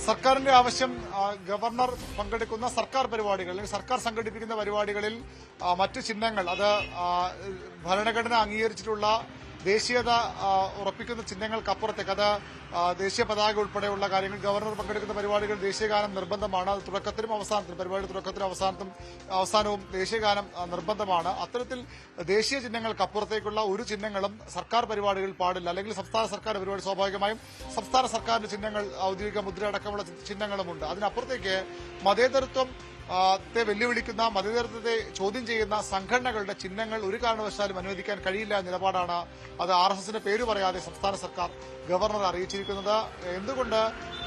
Speaker 3: സർക്കാരിന്റെ ആവശ്യം ഗവർണർ പങ്കെടുക്കുന്ന സർക്കാർ പരിപാടികൾ അല്ലെങ്കിൽ സർക്കാർ സംഘടിപ്പിക്കുന്ന പരിപാടികളിൽ മറ്റു ചിഹ്നങ്ങൾ, അത് ഭരണഘടന അംഗീകരിച്ചിട്ടുള്ള ദേശീയത ഉറപ്പിക്കുന്ന ചിഹ്നങ്ങൾക്കപ്പുറത്തേക്ക്, അത് ദേശീയ പതാക ഉൾപ്പെടെയുള്ള കാര്യങ്ങൾ, ഗവർണർ പങ്കെടുക്കുന്ന പരിപാടികൾ ദേശീയഗാനം നിർബന്ധമാണ്. അത് തുടക്കത്തിലും അവസാനത്തിലും, പരിപാടിയുടെ തുടക്കത്തിലും അവസാനവും ദേശീയഗാനം നിർബന്ധമാണ്. അത്തരത്തിൽ ദേശീയ ചിഹ്നങ്ങൾക്കപ്പുറത്തേക്കുള്ള ഒരു ചിഹ്നങ്ങളും സർക്കാർ പരിപാടികളിൽ പാടില്ല. അല്ലെങ്കിൽ സംസ്ഥാന സർക്കാർ പരിപാടി സ്വാഭാവികമായും സംസ്ഥാന സർക്കാരിന്റെ ചിഹ്നങ്ങൾ, ഔദ്യോഗിക മുദ്ര അടക്കമുള്ള ചിഹ്നങ്ങളുമുണ്ട്. അതിനപ്പുറത്തേക്ക് മതേതരത്വം വെല്ലുവിളിക്കുന്ന, മതേതരത്വത്തെ ചോദ്യം ചെയ്യുന്ന സംഘടനകളുടെ ചിഹ്നങ്ങൾ ഒരു കാരണവശാലും അനുവദിക്കാൻ കഴിയില്ല എന്ന നിലപാടാണ് അത് RSSന്റെ പേര് പറയാതെ സംസ്ഥാന സർക്കാർ ഗവർണർ അറിയിച്ചിരിക്കുന്നത്. എന്തുകൊണ്ട്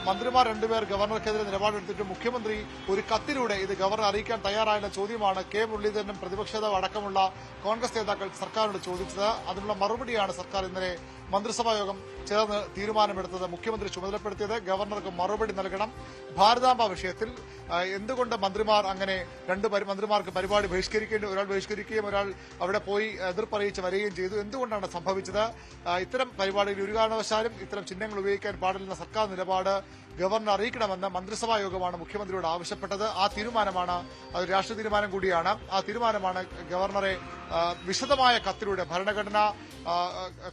Speaker 3: മന്ത്രിമാർ 2 പേർ ഗവർണർക്കെതിരെ നിലപാടെടുത്തിട്ട് മുഖ്യമന്ത്രി ഒരു കത്തിലൂടെ ഇത് ഗവർണർ അറിയിക്കാൻ തയ്യാറായെന്ന ചോദ്യമാണ് K മുരളീധരനും പ്രതിപക്ഷ നേതാവ് അടക്കമുള്ള കോൺഗ്രസ് നേതാക്കൾ സർക്കാരിനോട് ചോദിച്ചത്. അതിനുള്ള മറുപടിയാണ് സർക്കാർ ഇന്നലെ മന്ത്രിസഭാ യോഗം ചേർന്ന് തീരുമാനമെടുത്തത്. മുഖ്യമന്ത്രി ചുമതലപ്പെടുത്തിയത് ഗവർണർക്ക് മറുപടി നൽകണം. ഭാരതാംബ വിഷയത്തിൽ എന്തുകൊണ്ട് മന്ത്രിമാർ അങ്ങനെ 2 മന്ത്രിമാർക്ക് പരിപാടി ബഹിഷ്കരിക്കേണ്ടി, ഒരാൾ ബഹിഷ്കരിക്കുകയും ഒരാൾ അവിടെ പോയി എതിർപ്പറിയിച്ച് വരികയും ചെയ്തു? എന്തുകൊണ്ടാണ് സംഭവിച്ചത്? ഇത്തരം പരിപാടിയിൽ ഒരു കാരണവശാലും ഇത്തരം ചിഹ്നങ്ങൾ ഉപയോഗിക്കാൻ പാടില്ലെന്ന സർക്കാർ നിലപാട് ഗവർണർ അറിയിക്കണമെന്ന് മന്ത്രിസഭാ യോഗമാണ് മുഖ്യമന്ത്രിയോട് ആവശ്യപ്പെട്ടത്. ആ തീരുമാനമാണ്, അത് രാഷ്ട്രീയ തീരുമാനം കൂടിയാണ്. ആ തീരുമാനമാണ് ഗവർണറെ വിശദമായ കത്തിലൂടെ, ഭരണഘടനാ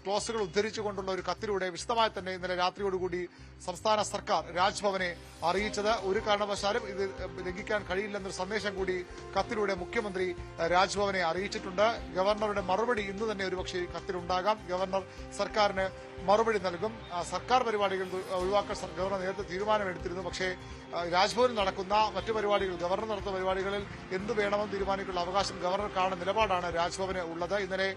Speaker 3: ക്ലോസുകൾ ഉദ്ധരിച്ചുകൊണ്ടുള്ള ഒരു കത്തിലൂടെ വിശദമായി തന്നെ ഇന്നലെ രാത്രിയോടുകൂടി സംസ്ഥാന സർക്കാർ രാജ്ഭവനെ അറിയിച്ചത്. ഒരു കാരണവശാലും ഇത് ലംഘിക്കാൻ കഴിയില്ലെന്നൊരു സന്ദേശം കൂടി കത്തിലൂടെ മുഖ്യമന്ത്രി രാജ്ഭവനെ അറിയിച്ചിട്ടുണ്ട്. ഗവർണറുടെ മറുപടി ഇന്ന് തന്നെ ഒരുപക്ഷെ കത്തിലുണ്ടാകാം. ഗവർണർ സർക്കാരിന് മറുപടി നൽകും. സർക്കാർ പരിപാടികൾ ഒഴിവാക്കാൻ ഗവർണർ നേരത്തെ തീരുമാനമെടുത്തിരുന്നു. പക്ഷേ രാജ്ഭവനിൽ നടക്കുന്ന മറ്റു പരിപാടികൾ, ഗവർണർ നടത്തുന്ന പരിപാടികളിൽ എന്ത് വേണമെന്ന് തീരുമാനിക്കാനുള്ള അവകാശം ഗവർണർക്കാണ് നിലപാടാണ് രാജ്ഭവന് ഉള്ളത്. ഇന്നലെ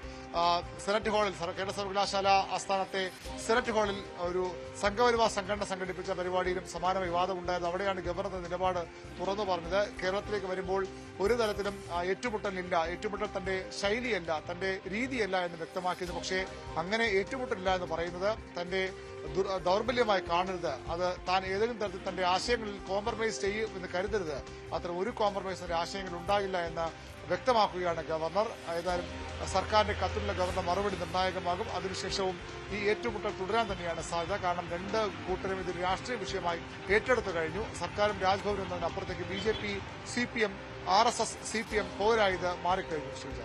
Speaker 3: സെനറ്റ് ഹാളിൽ കേരള സർവകലാശാല ആസ്ഥാനത്തെ സെനറ്റ് ഹാളിൽ ഒരു സംഘപരിവാർ സംഘടന സംഘടിപ്പിച്ച പരിപാടിയിലും സമാന വിവാദം ഉണ്ടായത്. അവിടെയാണ് ഗവർണർ നിലപാട് തുറന്നു പറഞ്ഞത്. കേരളത്തിലേക്ക് വരുമ്പോൾ ഒരു തരത്തിലും ഏറ്റുമുട്ടലില്ല, ഏറ്റുമുട്ടൽ തന്റെ ശൈലിയല്ല, തന്റെ രീതിയല്ല എന്ന് വ്യക്തമാക്കിയത്. പക്ഷേ അങ്ങനെ ഏറ്റുമുട്ടലില്ല എന്ന് പറയുന്നത് തന്റെ ദൗർബല്യമായി കാണരുത്, അത് താൻ ഏതെങ്കിലും തരത്തിൽ തന്റെ ആശയങ്ങളിൽ കോംപ്രമൈസ് ചെയ്യും എന്ന് കരുതരുത്, അത്ര ഒരു കോംപ്രമൈസ് തന്റെ ആശയങ്ങൾ ഉണ്ടാകില്ല എന്ന് വ്യക്തമാക്കുകയാണ് ഗവർണർ. ഏതായാലും സർക്കാരിന്റെ കത്തിനുള്ള ഗവർണർ മറുപടി നിർണായകമാകും. അതിനുശേഷവും ഈ ഏറ്റുമുട്ടൽ തുടരാൻ തന്നെയാണ് സാധ്യത. കാരണം രണ്ട് കൂട്ടരും ഇത് രാഷ്ട്രീയ വിഷയമായി ഏറ്റെടുത്തു കഴിഞ്ഞു. സർക്കാരും രാജ്ഭവനും എന്നതിനപ്പുറത്തേക്ക് BJP, CPM, RSS, CPM പോരായത് മാറിക്കഴിഞ്ഞു. ശ്രീജ,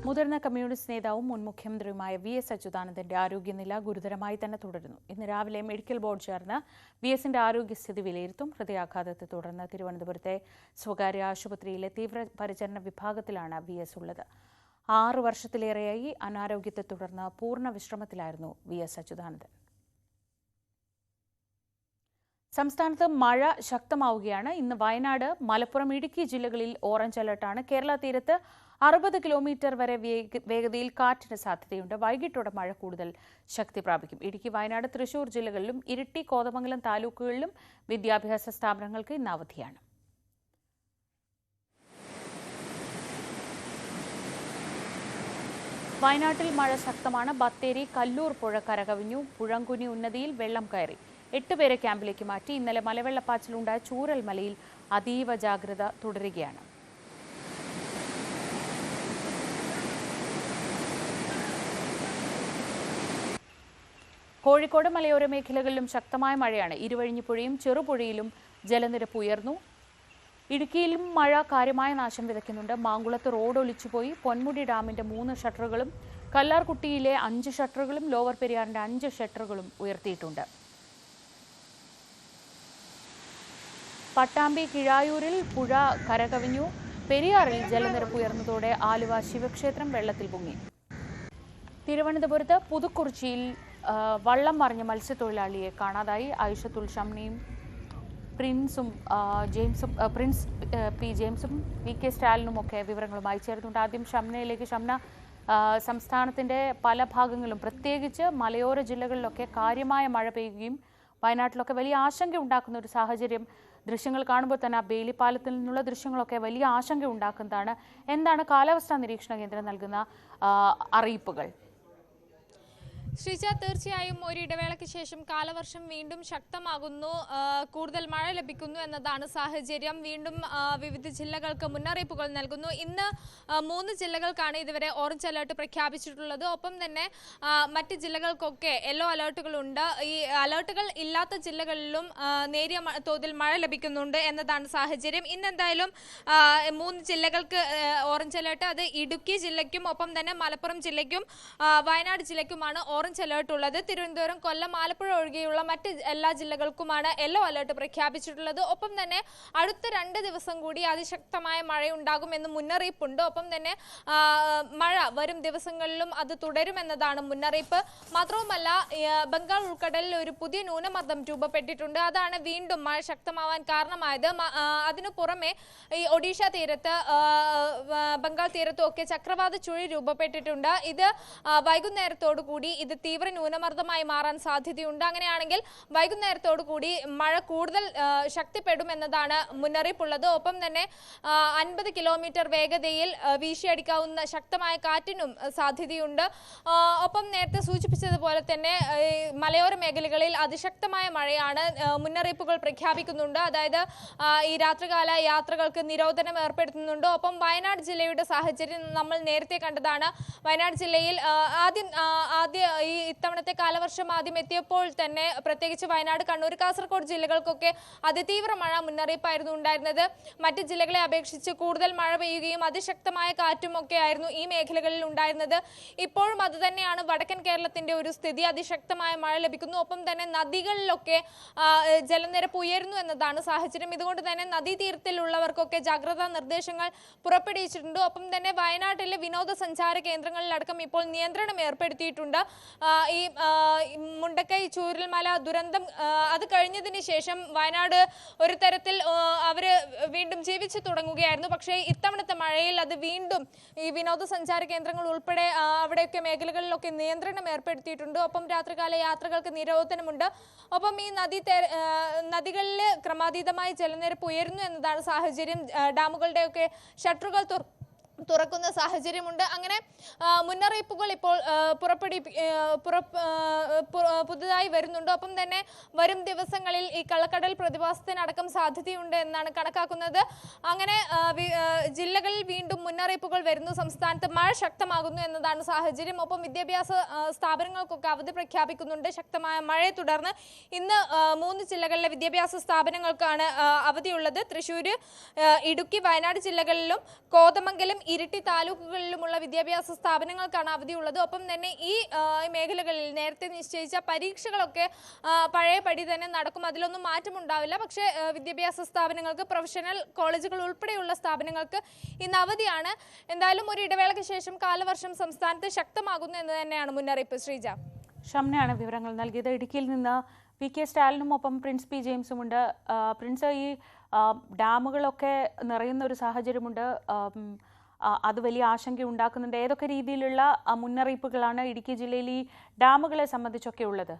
Speaker 1: മുതിർന്ന കമ്മ്യൂണിസ്റ്റ് നേതാവും മുൻ മുഖ്യമന്ത്രിയുമായ VS അച്യുതാനന്ദന്റെ ആരോഗ്യനില ഗുരുതരമായി തന്നെ തുടരുന്നു. ഇന്ന് രാവിലെ മെഡിക്കൽ ബോർഡ് ചേർന്ന് VSന്റെ ആരോഗ്യസ്ഥിതി വിലയിരുത്തും. ഹൃദയാഘാതത്തെ തുടർന്ന് തിരുവനന്തപുരത്തെ സ്വകാര്യ ആശുപത്രിയിലെ തീവ്രപരിചരണ വിഭാഗത്തിലാണ് VS ഉള്ളത്. 6 വർഷത്തിലേറെയായി അനാരോഗ്യത്തെ തുടർന്ന് പൂർണ്ണ വിശ്രമത്തിലായിരുന്നു VS അച്യുതാനന്ദൻ. സംസ്ഥാനത്ത് മഴ ശക്തമാവുകയാണ്. ഇന്ന് വയനാട്, മലപ്പുറം, ഇടുക്കി ജില്ലകളിൽ ഓറഞ്ച് അലർട്ടാണ്. കേരള തീരത്ത് 60 കിലോമീറ്റർ വരെ വേഗതയിൽ കാറ്റിന് സാധ്യതയുണ്ട്. വൈകിട്ടോടെ മഴ കൂടുതൽ ശക്തി പ്രാപിക്കും. ഇടുക്കി, വയനാട്, തൃശൂർ ജില്ലകളിലും ഇരിട്ടി, കോതമംഗലം താലൂക്കുകളിലും വിദ്യാഭ്യാസ സ്ഥാപനങ്ങൾക്ക് ഇന്ന് അവധിയാണ്. വയനാട്ടിൽ മഴ ശക്തമാണ്. ബത്തേരി, കല്ലൂർ പുഴ കരകവിഞ്ഞു. പുഴങ്കുനി ഉന്നതിയിൽ വെള്ളം കയറി. 8 പേരെ ക്യാമ്പിലേക്ക് മാറ്റി. ഇന്നലെ മലവെള്ളപ്പാച്ചിലുണ്ടായ ചൂരൽമലയിൽ അതീവ ജാഗ്രത തുടരുകയാണ്. കോഴിക്കോട് മലയോര മേഖലകളിലും ശക്തമായ മഴയാണ്. ഇരുവഴിഞ്ഞിപ്പുഴയും ചെറുപുഴയിലും ജലനിരപ്പ് ഉയർന്നു. ഇടുക്കിയിലും മഴ കാര്യമായ നാശം വിതയ്ക്കുന്നുണ്ട്. മാങ്കുളത്ത് റോഡ് ഒലിച്ചുപോയി. പൊന്മുടി ഡാമിന്റെ 3 ഷട്ടറുകളും കല്ലാർകുട്ടിയിലെ 5 ഷട്ടറുകളും ലോവർ പെരിയാറിന്റെ 5 ഷട്ടറുകളും ഉയർത്തിയിട്ടുണ്ട്. പട്ടാമ്പി കിഴായൂരിൽ പുഴ കരകവിഞ്ഞു. പെരിയാറിൽ ജലനിരപ്പ് ഉയർന്നതോടെ ആലുവ ശിവക്ഷേത്രം വെള്ളത്തിൽ മുങ്ങി. തിരുവനന്തപുരത്ത് പുതുക്കുറിച്ചിയിൽ വള്ളം മറിഞ്ഞ മത്സ്യത്തൊഴിലാളിയെ കാണാതായി. ഐഷത്തുൽ ഷംനയും പ്രിൻസ് P. ജെയിംസും VK സ്റ്റാലിനും ഒക്കെ വിവരങ്ങളുമായി ചേർന്നുണ്ട്. ആദ്യം ഷംനയിലേക്ക്. ഷംന, സംസ്ഥാനത്തിന്റെ പല ഭാഗങ്ങളിലും പ്രത്യേകിച്ച് മലയോര ജില്ലകളിലൊക്കെ കാര്യമായ മഴ പെയ്യുകയും വയനാട്ടിലൊക്കെ വലിയ ആശങ്ക ഉണ്ടാക്കുന്ന ഒരു സാഹചര്യം ദൃശ്യങ്ങൾ കാണുമ്പോൾ തന്നെ ആ ബേലിപ്പാലത്തിൽ നിന്നുള്ള ദൃശ്യങ്ങളൊക്കെ വലിയ ആശങ്ക ഉണ്ടാക്കുന്നതാണ്. എന്താണ് കാലാവസ്ഥാ നിരീക്ഷണ കേന്ദ്രം നൽകുന്ന അറിയിപ്പുകൾ?
Speaker 7: ശ്രീജ, തീർച്ചയായും ഒരു ഇടവേളയ്ക്ക് ശേഷം കാലവർഷം വീണ്ടും ശക്തമാകുന്നു, കൂടുതൽ മഴ ലഭിക്കുന്നു എന്നതാണ് സാഹചര്യം. വീണ്ടും വിവിധ ജില്ലകൾക്ക് മുന്നറിയിപ്പുകൾ നൽകുന്നു. ഇന്ന് 3 ജില്ലകൾക്കാണ് ഇതുവരെ ഓറഞ്ച് അലർട്ട് പ്രഖ്യാപിച്ചിട്ടുള്ളത്. ഒപ്പം തന്നെ മറ്റ് ജില്ലകൾക്കൊക്കെ യെല്ലോ അലർട്ടുകളുണ്ട്. ഈ അലർട്ടുകൾ ഇല്ലാത്ത ജില്ലകളിലും നേരിയ തോതിൽ മഴ ലഭിക്കുന്നുണ്ട് എന്നതാണ് സാഹചര്യം. ഇന്ന് എന്തായാലും 3 ജില്ലകൾക്ക് ഓറഞ്ച് അലർട്ട്. അത് ഇടുക്കി ജില്ലയ്ക്കും ഒപ്പം തന്നെ മലപ്പുറം ജില്ലയ്ക്കും വയനാട് ജില്ലയ്ക്കുമാണ് ഓറഞ്ച് അലർട്ട് ഉള്ളത്. തിരുവനന്തപുരം, കൊല്ലം, ആലപ്പുഴ ഒഴികെയുള്ള മറ്റ് എല്ലാ ജില്ലകൾക്കുമാണ് യെല്ലോ അലർട്ട് പ്രഖ്യാപിച്ചിട്ടുള്ളത്. ഒപ്പം തന്നെ അടുത്ത 2 ദിവസം കൂടി അതിശക്തമായ മഴയുണ്ടാകും എന്ന് മുന്നറിയിപ്പുണ്ട്. ഒപ്പം തന്നെ മഴ വരും ദിവസങ്ങളിലും അത് തുടരുമെന്നതാണ് മുന്നറിയിപ്പ്. മാത്രവുമല്ല, ബംഗാൾ ഉൾക്കടലിൽ ഒരു പുതിയ ന്യൂനമർദ്ദം രൂപപ്പെട്ടിട്ടുണ്ട്. അതാണ് വീണ്ടും മഴ ശക്തമാവാൻ കാരണമായത്. അതിനു പുറമെ ഈ ഒഡീഷ തീരത്ത്, ബംഗാൾ തീരത്തും ഒക്കെ ചക്രവാത ചുഴി രൂപപ്പെട്ടിട്ടുണ്ട്. ഇത് വൈകുന്നേരത്തോടു കൂടി ഇത് തീവ്ര ന്യൂനമർദ്ദമായി മാറാൻ സാധ്യതയുണ്ട്. അങ്ങനെയാണെങ്കിൽ വൈകുന്നേരത്തോടു കൂടി മഴ കൂടുതൽ ശക്തിപ്പെടുമെന്നതാണ് മുന്നറിയിപ്പുള്ളത്. ഒപ്പം തന്നെ 50 കിലോമീറ്റർ വേഗതയിൽ വീശിയടിക്കാവുന്ന ശക്തമായ കാറ്റിനും സാധ്യതയുണ്ട്. ഒപ്പം നേരത്തെ സൂചിപ്പിച്ചതുപോലെ തന്നെ മലയോര മേഖലകളിൽ അതിശക്തമായ മഴയാണ് മുന്നറിയിപ്പുകൾ പ്രഖ്യാപിക്കുന്നുണ്ട്. അതായത് ഈ രാത്രികാല യാത്രകൾക്ക് നിരോധനം ഏർപ്പെടുത്തുന്നുണ്ട്. ഒപ്പം വയനാട് ജില്ലയുടെ സാഹചര്യം നമ്മൾ നേരത്തെ കണ്ടതാണ്. വയനാട് ജില്ലയിൽ ആദ്യ ഈ ഇത്തവണത്തെ കാലവർഷം ആദ്യം എത്തിയപ്പോൾ തന്നെ പ്രത്യേകിച്ച് വയനാട്, കണ്ണൂർ, കാസർഗോഡ് ജില്ലകൾക്കൊക്കെ അതിതീവ്ര മഴ മുന്നറിയിപ്പായിരുന്നു ഉണ്ടായിരുന്നത്. മറ്റ് ജില്ലകളെ അപേക്ഷിച്ച് കൂടുതൽ മഴ പെയ്യുകയും അതിശക്തമായ കാറ്റും ഒക്കെ ആയിരുന്നു ഈ മേഖലകളിൽ ഉണ്ടായിരുന്നത്. ഇപ്പോഴും അത് തന്നെയാണ് വടക്കൻ കേരളത്തിന്റെ ഒരു സ്ഥിതി. അതിശക്തമായ മഴ ലഭിക്കുന്നു. ഒപ്പം തന്നെ നദികളിലൊക്കെ ജലനിരപ്പ് ഉയരുന്നു എന്നതാണ് സാഹചര്യം. ഇതുകൊണ്ട് തന്നെ നദീതീരത്തിലുള്ളവർക്കൊക്കെ ജാഗ്രതാ നിർദ്ദേശങ്ങൾ പുറപ്പെടുവിച്ചിട്ടുണ്ട്. ഒപ്പം തന്നെ വയനാട്ടിലെ വിനോദസഞ്ചാര കേന്ദ്രങ്ങളിലടക്കം ഇപ്പോൾ നിയന്ത്രണം ഏർപ്പെടുത്തിയിട്ടുണ്ട്. ഈ മുണ്ടക്കൈ ചൂരൽമല ദുരന്തം അത് കഴിഞ്ഞതിന് ശേഷം വയനാട് ഒരു തരത്തിൽ അവര് വീണ്ടും ജീവിച്ചു തുടങ്ങുകയായിരുന്നു. പക്ഷേ ഇത്തവണത്തെ മഴയിൽ അത് വീണ്ടും ഈ വിനോദസഞ്ചാര കേന്ദ്രങ്ങൾ ഉൾപ്പെടെ അവിടെയൊക്കെ മേഖലകളിലൊക്കെ നിയന്ത്രണം ഏർപ്പെടുത്തിയിട്ടുണ്ട്. ഒപ്പം രാത്രികാല യാത്രകൾക്ക് നിരോധനമുണ്ട്. ഒപ്പം ഈ നദികളിൽ ക്രമാതീതമായ ജലനിരപ്പ് ഉയരുന്നു എന്നതാണ് സാഹചര്യം. ഡാമുകളുടെയൊക്കെ ഷട്ടറുകൾ തുറക്കുന്ന സാഹചര്യമുണ്ട്. അങ്ങനെ മുന്നറിയിപ്പുകൾ ഇപ്പോൾ പുതുതായി വരുന്നുണ്ട്. ഒപ്പം തന്നെ വരും ദിവസങ്ങളിൽ ഈ കള്ളക്കടൽ പ്രതിഭാസത്തിനടക്കം സാധ്യതയുണ്ട് എന്നാണ് കണക്കാക്കുന്നത്. അങ്ങനെ ജില്ലകളിൽ വീണ്ടും മുന്നറിയിപ്പുകൾ വരുന്നു. സംസ്ഥാനത്ത് മഴ ശക്തമാകുന്നു എന്നതാണ് സാഹചര്യം. ഒപ്പം വിദ്യാഭ്യാസ സ്ഥാപനങ്ങൾക്കൊക്കെ അവധി പ്രഖ്യാപിക്കുന്നുണ്ട്. ശക്തമായ മഴയെ തുടർന്ന് ഇന്ന് 3 ജില്ലകളിലെ വിദ്യാഭ്യാസ സ്ഥാപനങ്ങൾക്കാണ് അവധിയുള്ളത്. തൃശ്ശൂര്, ഇടുക്കി, വയനാട് ജില്ലകളിലും കോതമംഗലം, ഇരിട്ടി താലൂക്കുകളിലുമുള്ള വിദ്യാഭ്യാസ സ്ഥാപനങ്ങൾക്കാണ് അവധിയുള്ളത്. ഒപ്പം തന്നെ ഈ മേഖലകളിൽ നേരത്തെ നിശ്ചയിച്ച പരീക്ഷകളൊക്കെ പഴയപടി തന്നെ നടക്കും. അതിലൊന്നും മാറ്റമുണ്ടാവില്ല. പക്ഷേ വിദ്യാഭ്യാസ സ്ഥാപനങ്ങൾക്ക്, പ്രൊഫഷണൽ കോളേജുകൾ ഉൾപ്പെടെയുള്ള സ്ഥാപനങ്ങൾക്ക് ഇന്ന് അവധിയാണ്. എന്തായാലും ഒരു ഇടവേളയ്ക്ക് ശേഷം കാലവർഷം സംസ്ഥാനത്ത് ശക്തമാകുന്നു എന്ന് തന്നെയാണ് മുന്നറിയിപ്പ്. ശ്രീജ,
Speaker 1: ഷംനയാണ് വിവരങ്ങൾ നൽകിയത്. ഇടുക്കിയിൽ നിന്ന് VK സ്റ്റാലിനും ഒപ്പം പ്രിൻസ് P ജെയിംസുമുണ്ട്. പ്രിൻസ്, ഈ ഡാമുകളൊക്കെ നിറയുന്ന ഒരു സാഹചര്യമുണ്ട്. അത് വലിയ ആശങ്ക ഉണ്ടാക്കുന്നുണ്ട്. ഏതൊക്കെ രീതിയിലുള്ള മുന്നറിയിപ്പുകളാണ് ഇടുക്കി ജില്ലയിൽ ഈ ഡാമുകളെ സംബന്ധിച്ചൊക്കെ ഉള്ളത്?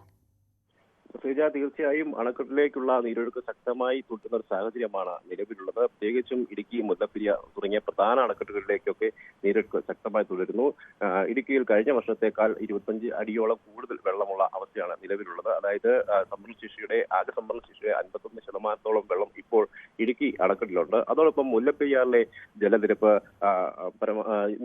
Speaker 8: ശ്രീജ, തീർച്ചയായും അണക്കെട്ടിലേക്കുള്ള നീരൊഴുക്ക് ശക്തമായി തുടരുന്ന ഒരു സാഹചര്യമാണ് നിലവിലുള്ളത്. പ്രത്യേകിച്ചും ഇടുക്കി, മുല്ലപ്പെരിയാർ തുടങ്ങിയ പ്രധാന അണക്കെട്ടുകളിലേക്കൊക്കെ നീരൊഴുക്ക് ശക്തമായി തുടരുന്നു. ഇടുക്കിയിൽ കഴിഞ്ഞ വർഷത്തേക്കാൾ 25 അടിയോളം കൂടുതൽ വെള്ളമുള്ള അവസ്ഥയാണ് നിലവിലുള്ളത്. അതായത് ആകെ സംഭരണശേഷിയുടെ 51% വെള്ളം ഇപ്പോൾ ഇടുക്കി അണക്കെട്ടിലുണ്ട്. അതോടൊപ്പം മുല്ലപ്പെരിയാറിലെ ജലനിരപ്പ്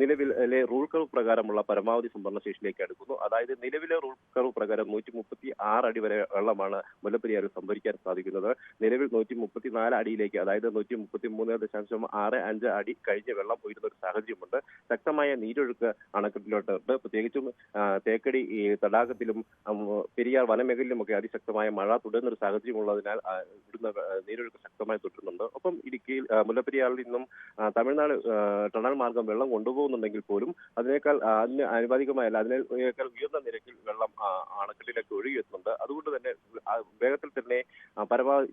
Speaker 8: നിലവിലെ റൂൾ കർവ് പ്രകാരമുള്ള പരമാവധി സംഭരണശേഷിയിലേക്ക് അടുക്കുന്നു. അതായത് നിലവിലെ റൂൾ കർവ് പ്രകാരം 136 അടി വരെ വെള്ളമാണ് മുല്ലപ്പെരിയാറിൽ സംഭരിക്കാൻ സാധിക്കുന്നത്. നിലവിൽ 134 അടിയിലേക്ക്, അതായത് 133.65 അടി കഴിഞ്ഞ വെള്ളം ഉയരുന്ന ഒരു സാഹചര്യമുണ്ട്. ശക്തമായ നീരൊഴുക്ക് അണക്കെട്ടിലോട്ട് ഉണ്ട്. പ്രത്യേകിച്ചും തേക്കടി തടാകത്തിലും പെരിയാർ വനമേഖലയിലുമൊക്കെ അതിശക്തമായ മഴ തുടരുന്ന ഒരു സാഹചര്യമുള്ളതിനാൽ ഇവിടുന്ന് നീരൊഴുക്ക് ശക്തമായി തുടരുന്നുണ്ട്. ഒപ്പം ഇടുക്കിയിൽ മുല്ലപ്പെരിയാറിൽ നിന്നും തമിഴ്നാട് ടണൽ മാർഗം വെള്ളം കൊണ്ടുപോകുന്നുണ്ടെങ്കിൽ പോലും അതിന് ആനുപാതികമായല്ല, അതിനേക്കാൾ ഉയർന്ന നിരക്കിൽ വെള്ളം അണക്കെട്ടിലേക്ക് ഒഴുകിയെത്തുന്നുണ്ട്. അതുകൊണ്ട് തന്നെ വേഗത്തിൽ തന്നെ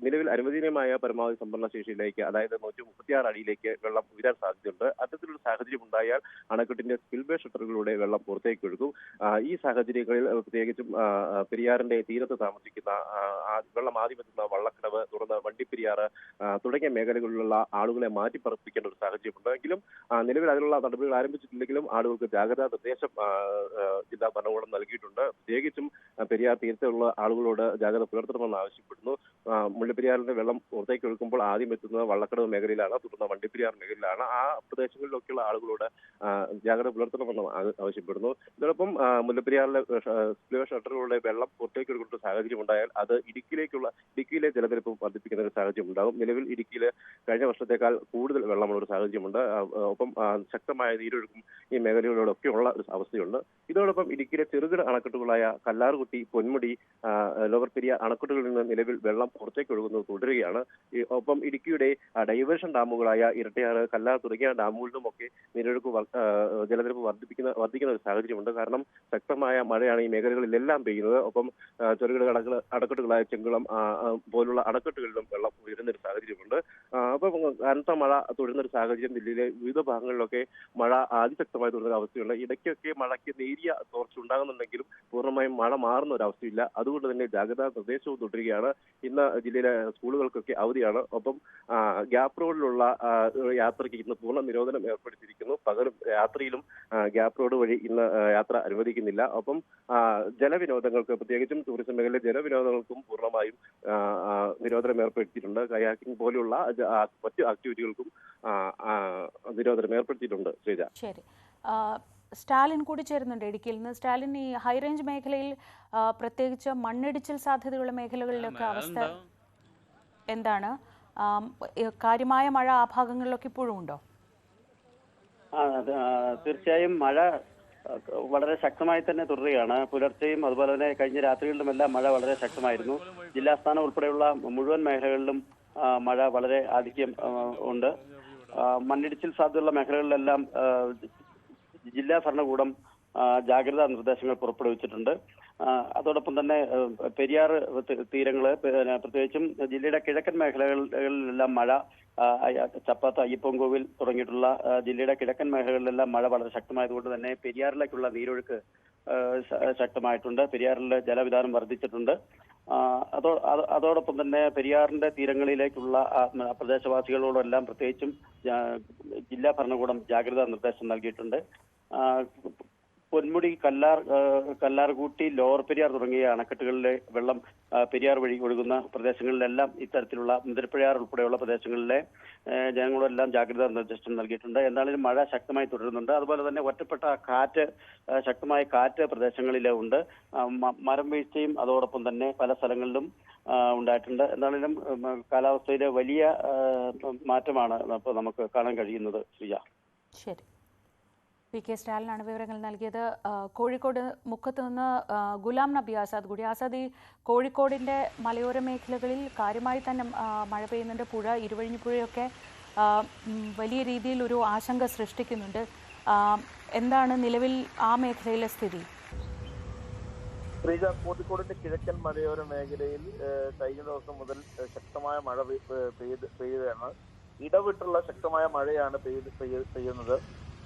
Speaker 8: നിലവിൽ അനുവദനീയമായ പരമാവധി സംഭരണ ശേഷിയിലേക്ക്, അതായത് 136 അടിയിലേക്ക് വെള്ളം ഉയരാൻ സാധ്യതയുണ്ട്. അത്തരത്തിലുള്ള സാഹചര്യം ഉണ്ടായാൽ അണക്കെട്ടിന്റെ സ്പിൽവേ ഷട്ടറുകളിലൂടെ വെള്ളം പുറത്തേക്ക് ഒഴുകും. ഈ സാഹചര്യങ്ങളിൽ പ്രത്യേകിച്ചും പെരിയാറിന്റെ തീരത്ത് താമസിക്കുന്ന വെള്ളം ആദ്യം എത്തുന്ന വള്ളക്കടവ്, തുറന്ന് വണ്ടിപ്പെരിയാർ തുടങ്ങിയ മേഖലകളിലുള്ള ആളുകളെ മാറ്റിപ്പറപ്പിക്കേണ്ട ഒരു സാഹചര്യമുണ്ട്. എങ്കിലും നിലവിൽ അതിനുള്ള നടപടികൾ ആരംഭിച്ചിട്ടില്ലെങ്കിലും ആളുകൾക്ക് ജാഗ്രതാ നിർദ്ദേശം ജില്ലാ ഭരണകൂടം നൽകിയിട്ടുണ്ട്. പ്രത്യേകിച്ചും പെരിയാർ തീരത്തുള്ള ആളുകളോട് ജാഗ്രത പുലർത്തണമെന്ന് ആവശ്യപ്പെടുന്നു. മുല്ലപ്പെരിയാറിന്റെ വെള്ളം പുറത്തേക്ക് ഒഴുക്കുമ്പോൾ ആദ്യം എത്തുന്നത് വള്ളക്കടവ് മേഖലയിലാണ്, തുടർന്ന് വണ്ടിപ്പെരിയാർ മേഖലയിലാണ്. ആ പ്രദേശങ്ങളിലൊക്കെയുള്ള ആളുകളോട് ജാഗ്രത പുലർത്തണമെന്ന് ആവശ്യപ്പെടുന്നു. ഇതോടൊപ്പം മുല്ലപ്പെരിയാറിലെ ഷട്ടറുകളുടെ വെള്ളം പുറത്തേക്ക് ഒഴുകുന്ന സാഹചര്യം ഉണ്ടായാൽ അത് ഇടുക്കിയിലെ ജലനിരപ്പ് വർദ്ധിപ്പിക്കുന്ന ഒരു സാഹചര്യം ഉണ്ടാകും. നിലവിൽ ഇടുക്കിയിൽ കഴിഞ്ഞ വർഷത്തേക്കാൾ കൂടുതൽ വെള്ളമുള്ള ഒരു സാഹചര്യമുണ്ട്. ഒപ്പം ശക്തമായ നീരൊഴുക്കും ഈ മേഖലകളിലൊക്കെ ഉള്ള ഒരു അവസ്ഥയുണ്ട്. ഇതോടൊപ്പം ഇടുക്കിയിലെ ചെറുകിട അണക്കെട്ടുകളായ കല്ലാർകുട്ടി, പൊന്മുടി, ലോവർ പെരിയാർ അണക്കെട്ടുകളിൽ നിന്ന് നിലവിൽ വെള്ളം പുറത്തേക്ക് ഒഴുകുന്നത് തുടരുകയാണ്. ഒപ്പം ഇടുക്കിയുടെ ഡൈവേർഷൻ ഡാമുകളായ ഇരട്ടയാറ്, കല്ലാർ തുടങ്ങിയ ഡാമുകളിലുമൊക്കെ നീരൊഴുക്ക് ജലനിരപ്പ് വർദ്ധിക്കുന്ന ഒരു സാഹചര്യമുണ്ട്. കാരണം ശക്തമായ മഴയാണ് ഈ മേഖലകളിലെല്ലാം പെയ്യുന്നത്. ഒപ്പം ചെറുകിട അണക്കെട്ടുകളായ ചെങ്കുളം പോലുള്ള അണക്കെട്ടുകളിലും വെള്ളം ഉയരുന്ന ഒരു സാഹചര്യമുണ്ട്. അപ്പം കനത്ത മഴ തുടരുന്ന ഒരു സാഹചര്യം ജില്ലയിലെ വിവിധ ഭാഗങ്ങളിലൊക്കെ മഴ അതിശക്തമായി തുടരുന്ന അവസ്ഥയുണ്ട്. ഇടയ്ക്കൊക്കെ മഴയ്ക്ക് നേരിയ തോർച്ച ഉണ്ടാകുന്നുണ്ടെങ്കിലും പൂർണ്ണമായും മഴ മാറുന്ന ഒരു അവസ്ഥയില്ല. അതുകൊണ്ട് തന്നെ ജാഗ്രതാ നിർദ്ദേശവും തുടരുകയാണ്. ഇന്ന് ജില്ലയിലെ സ്കൂളുകൾക്കൊക്കെ അവധിയാണ്. ഒപ്പം ഗ്യാപ്പ് റോഡിലുള്ള യാത്രയ്ക്ക് ഇന്ന് പൂർണ്ണ നിരോധനം ഏർപ്പെടുത്തിയിരിക്കുന്നു. പകലും രാത്രിയിലും ഗ്യാപ്പ് റോഡ് വഴി ഇന്ന് യാത്ര അനുവദിക്കുന്നില്ല. ഒപ്പം ജലവിനോദങ്ങൾക്ക്, പ്രത്യേകിച്ചും ടൂറിസം മേഖലയിലെ ജലവിനോദങ്ങൾക്കും പൂർണ്ണമായും നിരോധനം ഏർപ്പെടുത്തിയിട്ടുണ്ട്. കയാക്കിംഗ് പോലെയുള്ള മറ്റു ആക്ടിവിറ്റികൾക്കും നിരോധനം ഏർപ്പെടുത്തിയിട്ടുണ്ട്. ശ്രീജ,
Speaker 1: ശരി. സ്റ്റാലിൻ കൂടി ചേരുന്നുണ്ട് ഇടുക്കിയിൽ നിന്ന്. സ്റ്റാലിൻ, ഈ ഹൈറേഞ്ച് മേഖലയിൽ പ്രത്യേകിച്ച് മണ്ണിടിച്ചിൽ സാധ്യതയുള്ള മേഖലകളിലൊക്കെ അവസ്ഥ എന്താണ്? കാര്യമായ മഴ ആ ഭാഗങ്ങളിലൊക്കെ ഇപ്പോഴും ഉണ്ടോ?
Speaker 9: തീർച്ചയായും മഴ വളരെ ശക്തമായി തന്നെ തുടരുകയാണ്. പുലർച്ചെയും അതുപോലെ തന്നെ കഴിഞ്ഞ രാത്രികളിലുമെല്ലാം മഴ വളരെ ശക്തമായിരുന്നു. ജില്ലാസ്ഥാനം ഉൾപ്പെടെയുള്ള മുഴുവൻ മേഖലകളിലും മഴ വളരെ ആധിക്യം ഉണ്ട്. മണ്ണിടിച്ചിൽ സാധ്യതയുള്ള മേഖലകളിലെല്ലാം ജില്ലാ ഭരണകൂടം ജാഗ്രതാ നിർദ്ദേശങ്ങൾ പുറപ്പെടുവിച്ചിട്ടുണ്ട്. അതോടൊപ്പം തന്നെ പെരിയാർ തീരങ്ങള് പ്രത്യേകിച്ചും ജില്ലയുടെ കിഴക്കൻ മേഖലകളിലെല്ലാം മഴ, ചപ്പാത്ത്, അയ്യപ്പൻകോവിൽ തുടങ്ങിയിട്ടുള്ള ജില്ലയുടെ കിഴക്കൻ മേഖലകളിലെല്ലാം മഴ വളരെ ശക്തമായതുകൊണ്ട് തന്നെ പെരിയാറിലേക്കുള്ള നീരൊഴുക്ക് ശക്തമായിട്ടുണ്ട്. പെരിയാറിലെ ജലവിധാനം വർദ്ധിച്ചിട്ടുണ്ട്. അതോടൊപ്പം തന്നെ പെരിയാറിന്റെ തീരങ്ങളിലേക്കുള്ള പ്രദേശവാസികളോടെല്ലാം പ്രത്യേകിച്ചും ജില്ലാ ഭരണകൂടം ജാഗ്രതാ നിർദ്ദേശം നൽകിയിട്ടുണ്ട്. പൊന്മുടി, കല്ലാർകൂട്ടി, ലോവർ പെരിയാർ തുടങ്ങിയ അണക്കെട്ടുകളിലെ വെള്ളം പെരിയാർ വഴി ഒഴുകുന്ന പ്രദേശങ്ങളിലെല്ലാം ഇത്തരത്തിലുള്ള മുതിരപ്പുഴയാർ ഉൾപ്പെടെയുള്ള പ്രദേശങ്ങളിലെ ജനങ്ങളെല്ലാം ജാഗ്രതാ നിർദ്ദേശം നൽകിയിട്ടുണ്ട്. എന്നാലും മഴ ശക്തമായി തുടരുന്നുണ്ട്. അതുപോലെ തന്നെ ഒറ്റപ്പെട്ട ശക്തമായ കാറ്റ് പ്രദേശങ്ങളിലുണ്ട്. മരം വീഴ്ചയും അതോടൊപ്പം തന്നെ പല സ്ഥലങ്ങളിലും ഉണ്ടായിട്ടുണ്ട്. എന്നാലും കാലാവസ്ഥയിലെ വലിയ മാറ്റമാണ് ഇപ്പോൾ നമുക്ക് കാണാൻ കഴിയുന്നത്. ശ്രീജ.
Speaker 1: ശരി, പി.കെ. സ്റ്റാലിനാണ് വിവരങ്ങൾ നൽകിയത്. കോഴിക്കോട് മുക്കത്ത് നിന്ന് ഗുലാം നബി ആസാദ് കൂടി. ആസാദ്, ഈ കോഴിക്കോടിൻ്റെ മലയോര മേഖലകളിൽ കാര്യമായി തന്നെ മഴ പെയ്യുന്നുണ്ട്. ഇരുവഴിഞ്ഞിപ്പുഴയൊക്കെ വലിയ രീതിയിൽ ഒരു ആശങ്ക സൃഷ്ടിക്കുന്നുണ്ട്. എന്താണ് നിലവിൽ ആ മേഖലയിലെ സ്ഥിതി?
Speaker 10: ശ്രീജ, കോഴിക്കോടിന്റെ കിഴക്കൻ മലയോര മേഖലയിൽ കഴിഞ്ഞ ദിവസം മുതൽ ശക്തമായ മഴ പെയ്യുകയാണ്. ഇടവിട്ടുള്ള ശക്തമായ മഴയാണ് പെയ്യുന്നത്.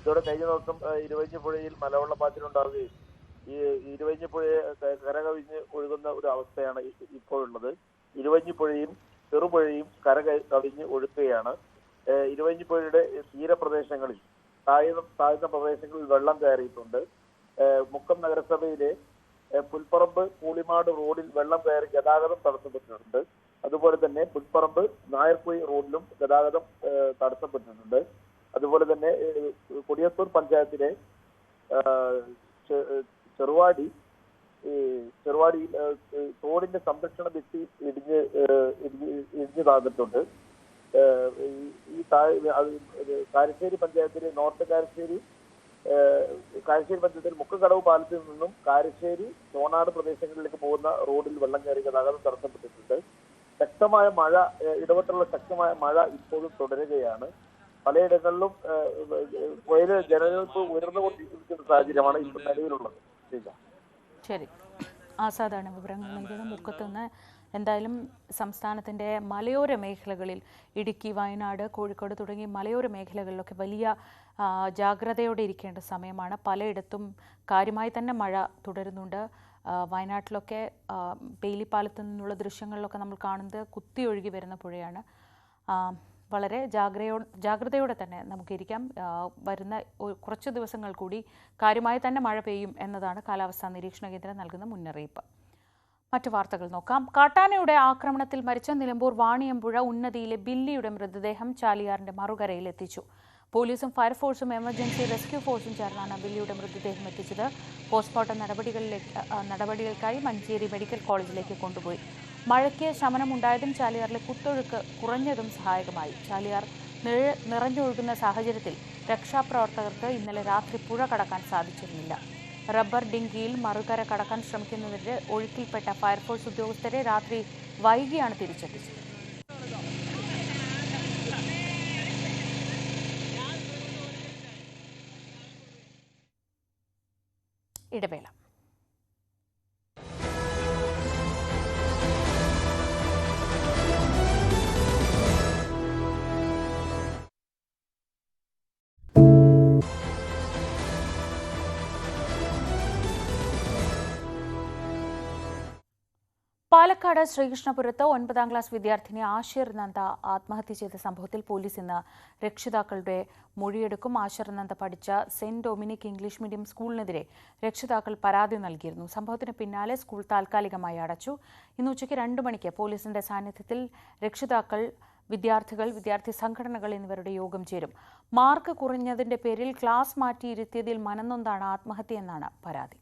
Speaker 10: ഇതോടെ കഴിഞ്ഞ ദിവസം ഇരുവഴിഞ്ഞിപ്പുഴയിൽ മലവെള്ളപ്പാച്ചിലുണ്ടാവുകയും ഈ ഇരുവഴിഞ്ഞിപ്പുഴയെ കരകവിഞ്ഞ് ഒഴുകുന്ന ഒരു അവസ്ഥയാണ് ഇപ്പോഴുള്ളത്. ഇരുവഴിഞ്ഞിപ്പുഴയും ചെറുപുഴയും കരകവിഞ്ഞ് ഒഴുകുകയാണ്. ഇരുവഴിഞ്ഞിപ്പുഴയുടെ തീരപ്രദേശങ്ങളിൽ താഴ്ന്ന പ്രദേശങ്ങളിൽ വെള്ളം കയറിയിട്ടുണ്ട്. മുക്കം നഗരസഭയിലെ പുൽപ്പറമ്പ് കൂളിമാട് റോഡിൽ വെള്ളം കയറി ഗതാഗതം തടസ്സപ്പെട്ടിട്ടുണ്ട്. അതുപോലെ തന്നെ പുൽപ്പറമ്പ് നായർക്കുഴി റോഡിലും ഗതാഗതം തടസ്സപ്പെട്ടിട്ടുണ്ട്. അതുപോലെ തന്നെ കൊടിയത്തൂർ പഞ്ചായത്തിലെ ചെറുവാടിയിൽ തോടിന്റെ സംരക്ഷണ ഭിത്തി ഇടിഞ്ഞു താഴ്ന്നിട്ടുണ്ട്. ഈ കാരശ്ശേരി പഞ്ചായത്തിലെ നോർത്ത് കാരശ്ശേരി പഞ്ചായത്തിൽ മുക്കക്കടവ് പാലത്തിൽ നിന്നും കാരശ്ശേരി ചോണാട് പ്രദേശങ്ങളിലേക്ക് പോകുന്ന റോഡിൽ വെള്ളം കയറി ഗതാഗതം തടസ്സപ്പെട്ടിട്ടുണ്ട്. ശക്തമായ മഴ, ഇടവിട്ടുള്ള ശക്തമായ മഴ ഇപ്പോഴും തുടരുകയാണ്. പലയിടങ്ങളിലും ജനങ്ങൾക്ക് ഉയർന്നുകൊണ്ടിരിക്കുന്ന സാഹചര്യമാണ് ഇപ്പോൾ നിലവിലുള്ളത്.
Speaker 1: ശരി, ആസാദാണ് വിവരങ്ങൾ നൽകിയത് മുക്കത്ത് നിന്ന്. എന്തായാലും സംസ്ഥാനത്തിൻ്റെ മലയോര മേഖലകളിൽ ഇടുക്കി, വയനാട്, കോഴിക്കോട് തുടങ്ങി മലയോര മേഖലകളിലൊക്കെ വലിയ ജാഗ്രതയോടെ ഇരിക്കേണ്ട സമയമാണ്. പലയിടത്തും കാര്യമായി തന്നെ മഴ തുടരുന്നുണ്ട്. വയനാട്ടിലൊക്കെ ബെയിലിപ്പാലത്തു നിന്നുള്ള ദൃശ്യങ്ങളിലൊക്കെ നമ്മൾ കാണുന്നത് കുത്തിയൊഴുകി വരുന്ന പുഴയാണ്. വളരെ ജാഗ്രതയോടെ തന്നെ നമുക്കിരിക്കാം. വരുന്ന കുറച്ച് ദിവസങ്ങൾ കൂടി കാര്യമായി തന്നെ മഴ പെയ്യും എന്നതാണ് കാലാവസ്ഥാ നിരീക്ഷണ കേന്ദ്രം നൽകുന്ന മുന്നറിയിപ്പ്. മറ്റു വാർത്തകൾ നോക്കാം. കാട്ടാനയുടെ ആക്രമണത്തിൽ മരിച്ച നിലമ്പൂർ വാണിയമ്പുഴ ഉന്നതിയിലെ ബില്ലിയുടെ മൃതദേഹം ചാലിയാറിന്റെ മറുകരയിൽ എത്തിച്ചു. പോലീസും ഫയർഫോഴ്സും എമർജൻസി റെസ്ക്യൂ ഫോഴ്സും ചേർന്നാണ് ബില്ലിയുടെ മൃതദേഹം എത്തിച്ചത്. പോസ്റ്റ്മോർട്ടം നടപടികൾക്കായി മഞ്ചേരി മെഡിക്കൽ കോളേജിലേക്ക് കൊണ്ടുപോയി. മഴയ്ക്ക് ശമനമുണ്ടായതും ചാലിയാറിലെ കുത്തൊഴുക്ക് കുറഞ്ഞതും സഹായകമായി. ചാലിയാർ നിറഞ്ഞൊഴുകുന്ന സാഹചര്യത്തിൽ രക്ഷാപ്രവർത്തകർക്ക് ഇന്നലെ രാത്രി പുഴ കടക്കാൻ സാധിച്ചിരുന്നില്ല. റബ്ബർ ഡിങ്കിയിൽ മറുകര കടക്കാൻ ശ്രമിക്കുന്നതിനിടെ ഒഴുക്കിൽപ്പെട്ട ഫയർഫോഴ്സ് ഉദ്യോഗസ്ഥരെ രാത്രി വൈകിയാണ് തിരിച്ചെത്തിച്ചത്. ഇടവേള. പാലക്കാട് ശ്രീകൃഷ്ണപുരത്ത് 9ാം ക്ലാസ് വിദ്യാർത്ഥിനി ആശിർ നന്ദ ആത്മഹത്യ ചെയ്ത സംഭവത്തിൽ പോലീസ് ഇന്ന് രക്ഷിതാക്കളുടെ മൊഴിയെടുക്കും. ആശിർ നന്ദ പഠിച്ച സെന്റ് ഡൊമിനിക് ഇംഗ്ലീഷ് മീഡിയം സ്കൂളിനെതിരെ രക്ഷിതാക്കൾ പരാതി നൽകിയിരുന്നു. സംഭവത്തിന് പിന്നാലെ സ്കൂൾ താൽക്കാലികമായി അടച്ചു. ഇന്ന് ഉച്ചയ്ക്ക് 2 മണിക്ക് പോലീസിന്റെ സാന്നിധ്യത്തിൽ രക്ഷിതാക്കൾ, വിദ്യാർത്ഥികൾ, വിദ്യാർത്ഥി സംഘടനകൾ എന്നിവരുടെ യോഗം ചേരും. മാർക്ക് കുറഞ്ഞതിന്റെ പേരിൽ ക്ലാസ് മാറ്റിയിരുത്തിയതിൽ മനംനൊന്താണ് ആത്മഹത്യയെന്നാണ് പരാതി.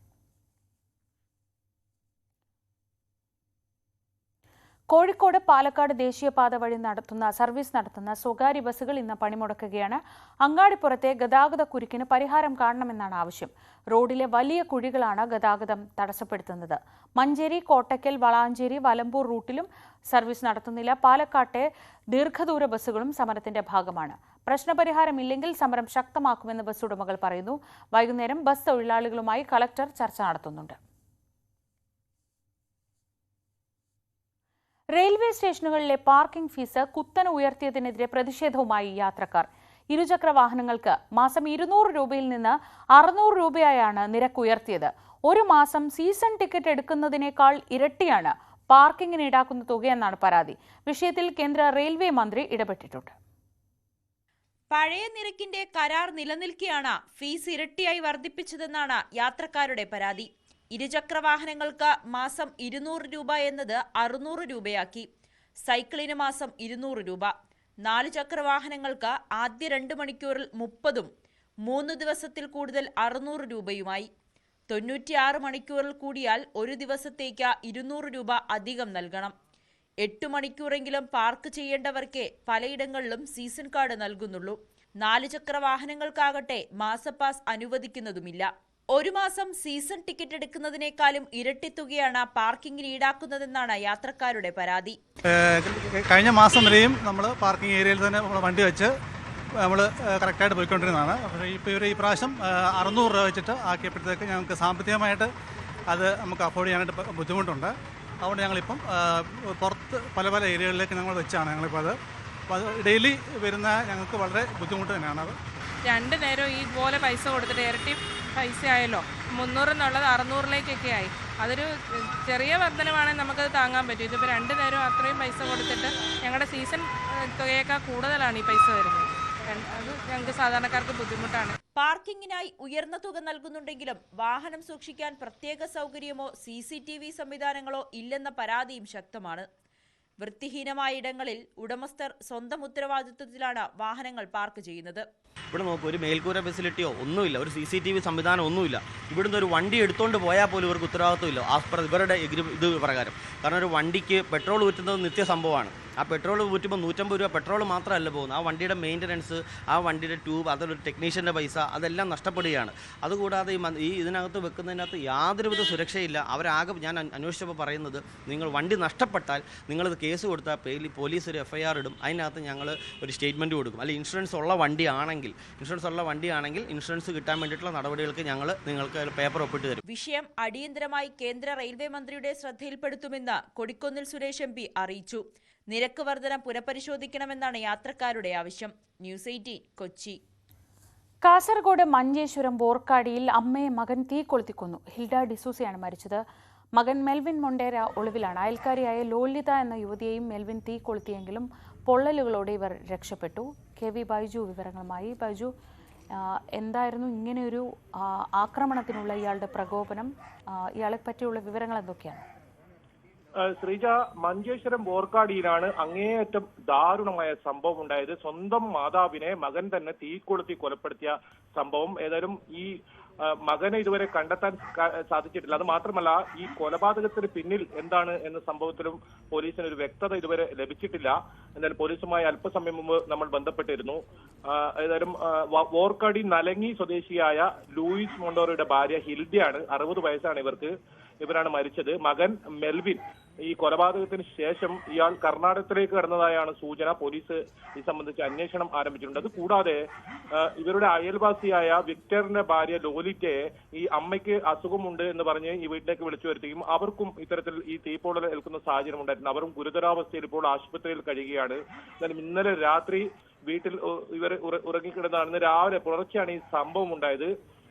Speaker 1: കോഴിക്കോട് പാലക്കാട് ദേശീയപാത വഴി സർവീസ് നടത്തുന്ന സ്വകാര്യ ബസ്സുകൾ ഇന്ന് പണിമുടക്കുകയാണ്. അങ്ങാടിപ്പുറത്തെ ഗതാഗത കുരുക്കിന് പരിഹാരം കാണണമെന്നാണ് ആവശ്യം. റോഡിലെ വലിയ കുഴികളാണ് ഗതാഗതം തടസ്സപ്പെടുത്തുന്നത്. മഞ്ചേരി, കോട്ടക്കൽ, വളാഞ്ചേരി, വലമ്പൂർ റൂട്ടിലും സർവീസ് നടത്തുന്നില്ല. പാലക്കാട്ടെ ദീർഘദൂര ബസ്സുകളും സമരത്തിന്റെ ഭാഗമാണ്. പ്രശ്നപരിഹാരമില്ലെങ്കിൽ സമരം ശക്തമാക്കുമെന്ന് ബസ് ഉടമകൾ പറയുന്നു. വൈകുന്നേരം ബസ് തൊഴിലാളികളുമായി കളക്ടർ ചർച്ച നടത്തുന്നുണ്ട്. റെയിൽവേ സ്റ്റേഷനുകളിലെ പാർക്കിംഗ് ഫീസ് കുത്തനെ ഉയർത്തിയതിനെതിരെ പ്രതിഷേധവുമായി യാത്രക്കാർ. ഇരുചക്ര വാഹനങ്ങൾക്ക് മാസം 200 രൂപയിൽ നിന്ന് 600 രൂപയായാണ് നിരക്ക് ഉയർത്തിയത്. ഒരു മാസം സീസൺ ടിക്കറ്റ് എടുക്കുന്നതിനേക്കാൾ ഇരട്ടിയാണ് പാർക്കിങ്ങിന് ഈടാക്കുന്ന തുകയെന്നാണ് പരാതി. വിഷയത്തിൽ കേന്ദ്ര റെയിൽവേ മന്ത്രി ഇടപെട്ടിട്ടുണ്ട്.
Speaker 11: പഴയ നിരക്കിന്റെ കരാർ നിലനിൽക്കെയാണ് ഫീസ് ഇരട്ടിയായി വർദ്ധിപ്പിച്ചതെന്നാണ് യാത്രക്കാരുടെ പരാതി. ഇരുചക്ര വാഹനങ്ങൾക്ക് മാസം 200 രൂപ എന്നത് 600 രൂപയാക്കി. സൈക്കിളിന് മാസം 200 രൂപ. 4 ചക്ര വാഹനങ്ങൾക്ക് ആദ്യ 2 മണിക്കൂറിൽ 30ഉം 3 ദിവസത്തിൽ കൂടുതൽ 600 രൂപയുമായി. 96 മണിക്കൂറിൽ കൂടിയാൽ ഒരു ദിവസത്തേക്ക് 200 രൂപ അധികം നൽകണം. 8 മണിക്കൂറെങ്കിലും പാർക്ക് ചെയ്യേണ്ടവർക്ക് പലയിടങ്ങളിലും സീസൺ കാർഡ് നൽകുന്നുള്ളൂ. 4 ചക്ര വാഹനങ്ങൾക്കാകട്ടെ മാസപ്പാസ് അനുവദിക്കുന്നതുമില്ല. ഒരു മാസം സീസൺ ടിക്കറ്റ് എടുക്കുന്നതിനേക്കാളും ഇരട്ടി തുകയാണ് പാർക്കിങ്ങിന് ഈടാക്കുന്നതെന്നാണ് യാത്രക്കാരുടെ പരാതി.
Speaker 12: കഴിഞ്ഞ മാസം വരെയും നമ്മൾ പാർക്കിംഗ് ഏരിയയിൽ തന്നെ വണ്ടി വെച്ച് നമ്മൾ കറക്റ്റായിട്ട് പോയിക്കൊണ്ടിരുന്നതാണ്. പക്ഷേ ഇപ്പോൾ ഇവർ ഈ പ്രാവശ്യം 600 രൂപ വെച്ചിട്ട് ആക്കിയപ്പോഴത്തേക്ക് ഞങ്ങൾക്ക് സാമ്പത്തികമായിട്ട് അത് നമുക്ക് അഫോർഡ് ചെയ്യാനായിട്ട് ബുദ്ധിമുട്ടുണ്ട്. അതുകൊണ്ട് ഞങ്ങളിപ്പം പുറത്ത് പല പല ഏരിയകളിലേക്ക് ഞങ്ങൾ വെച്ചാണ് ഞങ്ങളിപ്പോൾ അത് ഡെയിലി വരുന്ന ഞങ്ങൾക്ക് വളരെ ബുദ്ധിമുട്ട് തന്നെയാണ്. അത്
Speaker 13: 2 നേരം ഈ പോലെ പൈസ കൊടുത്തിട്ട് ഇരട്ടി പൈസ ആയല്ലോ. 300 എന്നുള്ളത് 600ലേക്കൊക്കെ ആയി. അതൊരു ചെറിയ വർധനമാണെങ്കിൽ നമുക്കത് താങ്ങാൻ പറ്റും. ഇതിപ്പോൾ 2 നേരം അത്രയും പൈസ കൊടുത്തിട്ട് ഞങ്ങളുടെ സീസൺ തുകയേക്കാൾ കൂടുതലാണ് ഈ പൈസ വരുന്നത്. അത് ഞങ്ങൾക്ക് സാധാരണക്കാർക്ക് ബുദ്ധിമുട്ടാണ്.
Speaker 11: പാർക്കിങ്ങിനായി ഉയർന്ന തുക നൽകുന്നുണ്ടെങ്കിലും വാഹനം സൂക്ഷിക്കാൻ പ്രത്യേക സൗകര്യമോ CCTV സംവിധാനങ്ങളോ ഇല്ലെന്ന പരാതിയും ശക്തമാണ്. വൃത്തിഹീനമായ ഇടങ്ങളിൽ ഉടമസ്ഥർ സ്വന്തം ഉത്തരവാദിത്വത്തിലാണ് വാഹനങ്ങൾ പാർക്ക് ചെയ്യുന്നത്.
Speaker 14: ഇവിടെ നോക്കൂ, ഒരു മേൽക്കൂര ഫെസിലിറ്റിയോ ഒന്നുമില്ല, ഒരു CCTV സംവിധാനം ഒന്നുമില്ല. ഇവിടുന്ന് ഒരു വണ്ടി എടുത്തുകൊണ്ട് പോയാൽ പോലും ഇവർക്ക് ഉത്തരവാദിത്വമില്ല ആസ് പെർ ഇവരുടെ ഇത് പ്രകാരം. കാരണം ഒരു വണ്ടിക്ക് പെട്രോൾ ഊറ്റുന്നത് നിത്യ സംഭവമാണ്. ആ പെട്രോൾ ഊറ്റുമ്പോൾ 150 രൂപ പെട്രോൾ മാത്രമല്ല പോകുന്നത്. ആ വണ്ടിയുടെ മെയിൻ്റനൻസ്, ആ വണ്ടിയുടെ ട്യൂബ്, അതൊരു ടെക്നീഷ്യൻ്റെ പൈസ, അതെല്ലാം നഷ്ടപ്പെടുകയാണ്. അതുകൂടാതെ ഈ ഇതിനകത്ത് വെക്കുന്നതിനകത്ത് യാതൊരുവിധ സുരക്ഷയില്ല. അവരാകെ ഞാൻ അന്വേഷിച്ചപ്പോൾ പറയുന്നത്, നിങ്ങൾ വണ്ടി നഷ്ടപ്പെട്ടാൽ നിങ്ങളത് കേസ് കൊടുത്താൽ പോലീസ് ഒരു FIR ഇടും. അതിനകത്ത് ഞങ്ങൾ ഒരു സ്റ്റേറ്റ്മെൻറ്റ് കൊടുക്കും. അല്ലെങ്കിൽ ഇൻഷുറൻസ് ഉള്ള വണ്ടിയാണെങ്കിൽ ഇൻഷുറൻസ് കിട്ടാൻ വേണ്ടിയിട്ടുള്ള നടപടികൾക്ക് ഞങ്ങൾ നിങ്ങൾക്ക് പേപ്പർ ഒപ്പിട്ട് തരും.
Speaker 11: വിഷയം അടിയന്തരമായി കേന്ദ്ര റെയിൽവേ മന്ത്രിയുടെ ശ്രദ്ധയിൽപ്പെടുത്തുമെന്ന് കൊടിക്കുന്നിൽ സുരേഷ് MP അറിയിച്ചു. നിരക്ക് വർധന പുനഃപരിശോധിക്കണമെന്നാണ് യാത്രക്കാരുടെ ആവശ്യം. ന്യൂസ് 18 കൊച്ചി.
Speaker 1: കാസർഗോഡ് മഞ്ചേശ്വരം ബോർക്കാടിയിൽ അമ്മയെ മകൻ തീ കൊളുത്തിക്കൊന്നു. ഹിൽഡ ഡിസൂസയാണ് മരിച്ചത്. മകൻ മെൽവിൻ മൊണ്ടേര ഒളിവിലാണ്. അയൽക്കാരിയായ ലോലിത എന്ന യുവതിയെയും മെൽവിൻ തീ കൊളുത്തിയെങ്കിലും പൊള്ളലുകളോടെ ഇവർ രക്ഷപ്പെട്ടു. KV ബൈജു വിവരങ്ങളുമായി. ബൈജു, എന്തായിരുന്നു ഇങ്ങനെയൊരു ആക്രമണത്തിനുള്ള ഇയാളുടെ പ്രകോപനം? ഇയാളെ പറ്റിയുള്ള വിവരങ്ങൾ എന്തൊക്കെയാണ്?
Speaker 10: ശ്രീജ, മഞ്ചേശ്വരം ബോർക്കാടിയിലാണ് അങ്ങേയറ്റം ദാരുണമായ സംഭവം ഉണ്ടായത്. സ്വന്തം മാതാവിനെ മകൻ തന്നെ തീ കൊളുത്തി കൊലപ്പെടുത്തിയ സംഭവം. ഏതായാലും ഈ മകനെ ഇതുവരെ കണ്ടെത്താൻ സാധിച്ചിട്ടില്ല. അത് മാത്രമല്ല, ഈ കൊലപാതകത്തിന് പിന്നിൽ എന്താണ് എന്ന സംഭവത്തിലും പോലീസിന് ഒരു വ്യക്തത ഇതുവരെ ലഭിച്ചിട്ടില്ല. എന്തായാലും പോലീസുമായി അല്പസമയം മുമ്പ് നമ്മൾ ബന്ധപ്പെട്ടിരുന്നു. ഏതായാലും ബോർക്കാടി നലങ്ങി സ്വദേശിയായ ലൂയിസ് മൊണ്ടോറയുടെ ഭാര്യ ഹിൽഡയാണ്. 60 വയസ്സാണ് ഇവർക്ക്. ഇവരാണ് മരിച്ചത്. മകൻ മെൽവിൻ ഈ കൊലപാതകത്തിന് ശേഷം ഇയാൾ കർണാടകത്തിലേക്ക് കടന്നതായാണ് സൂചന. പോലീസ് ഇത് സംബന്ധിച്ച് അന്വേഷണം ആരംഭിച്ചിട്ടുണ്ട്. അത് കൂടാതെ ഇവരുടെ അയൽവാസിയായ വിക്ടറിന്റെ ഭാര്യ ലോലിറ്റയെ ഈ അമ്മയ്ക്ക് അസുഖമുണ്ട് എന്ന് പറഞ്ഞ് ഈ വീട്ടിലേക്ക് വിളിച്ചു വരുത്തുകയും അവർക്കും ഇത്തരത്തിൽ ഈ തീപ്പൊള്ളൽ ഏൽക്കുന്ന സാഹചര്യം ഉണ്ടായിരുന്നു. അവരും ഗുരുതരാവസ്ഥയിൽ ഇപ്പോൾ ആശുപത്രിയിൽ കഴിയുകയാണ്. എന്നാലും ഇന്നലെ രാത്രി വീട്ടിൽ ഇവർ ഉറങ്ങിക്കിടന്നതാണ്. ഇന്ന് രാവിലെ പുലർച്ചെയാണ് ഈ സംഭവം ഉണ്ടായത്.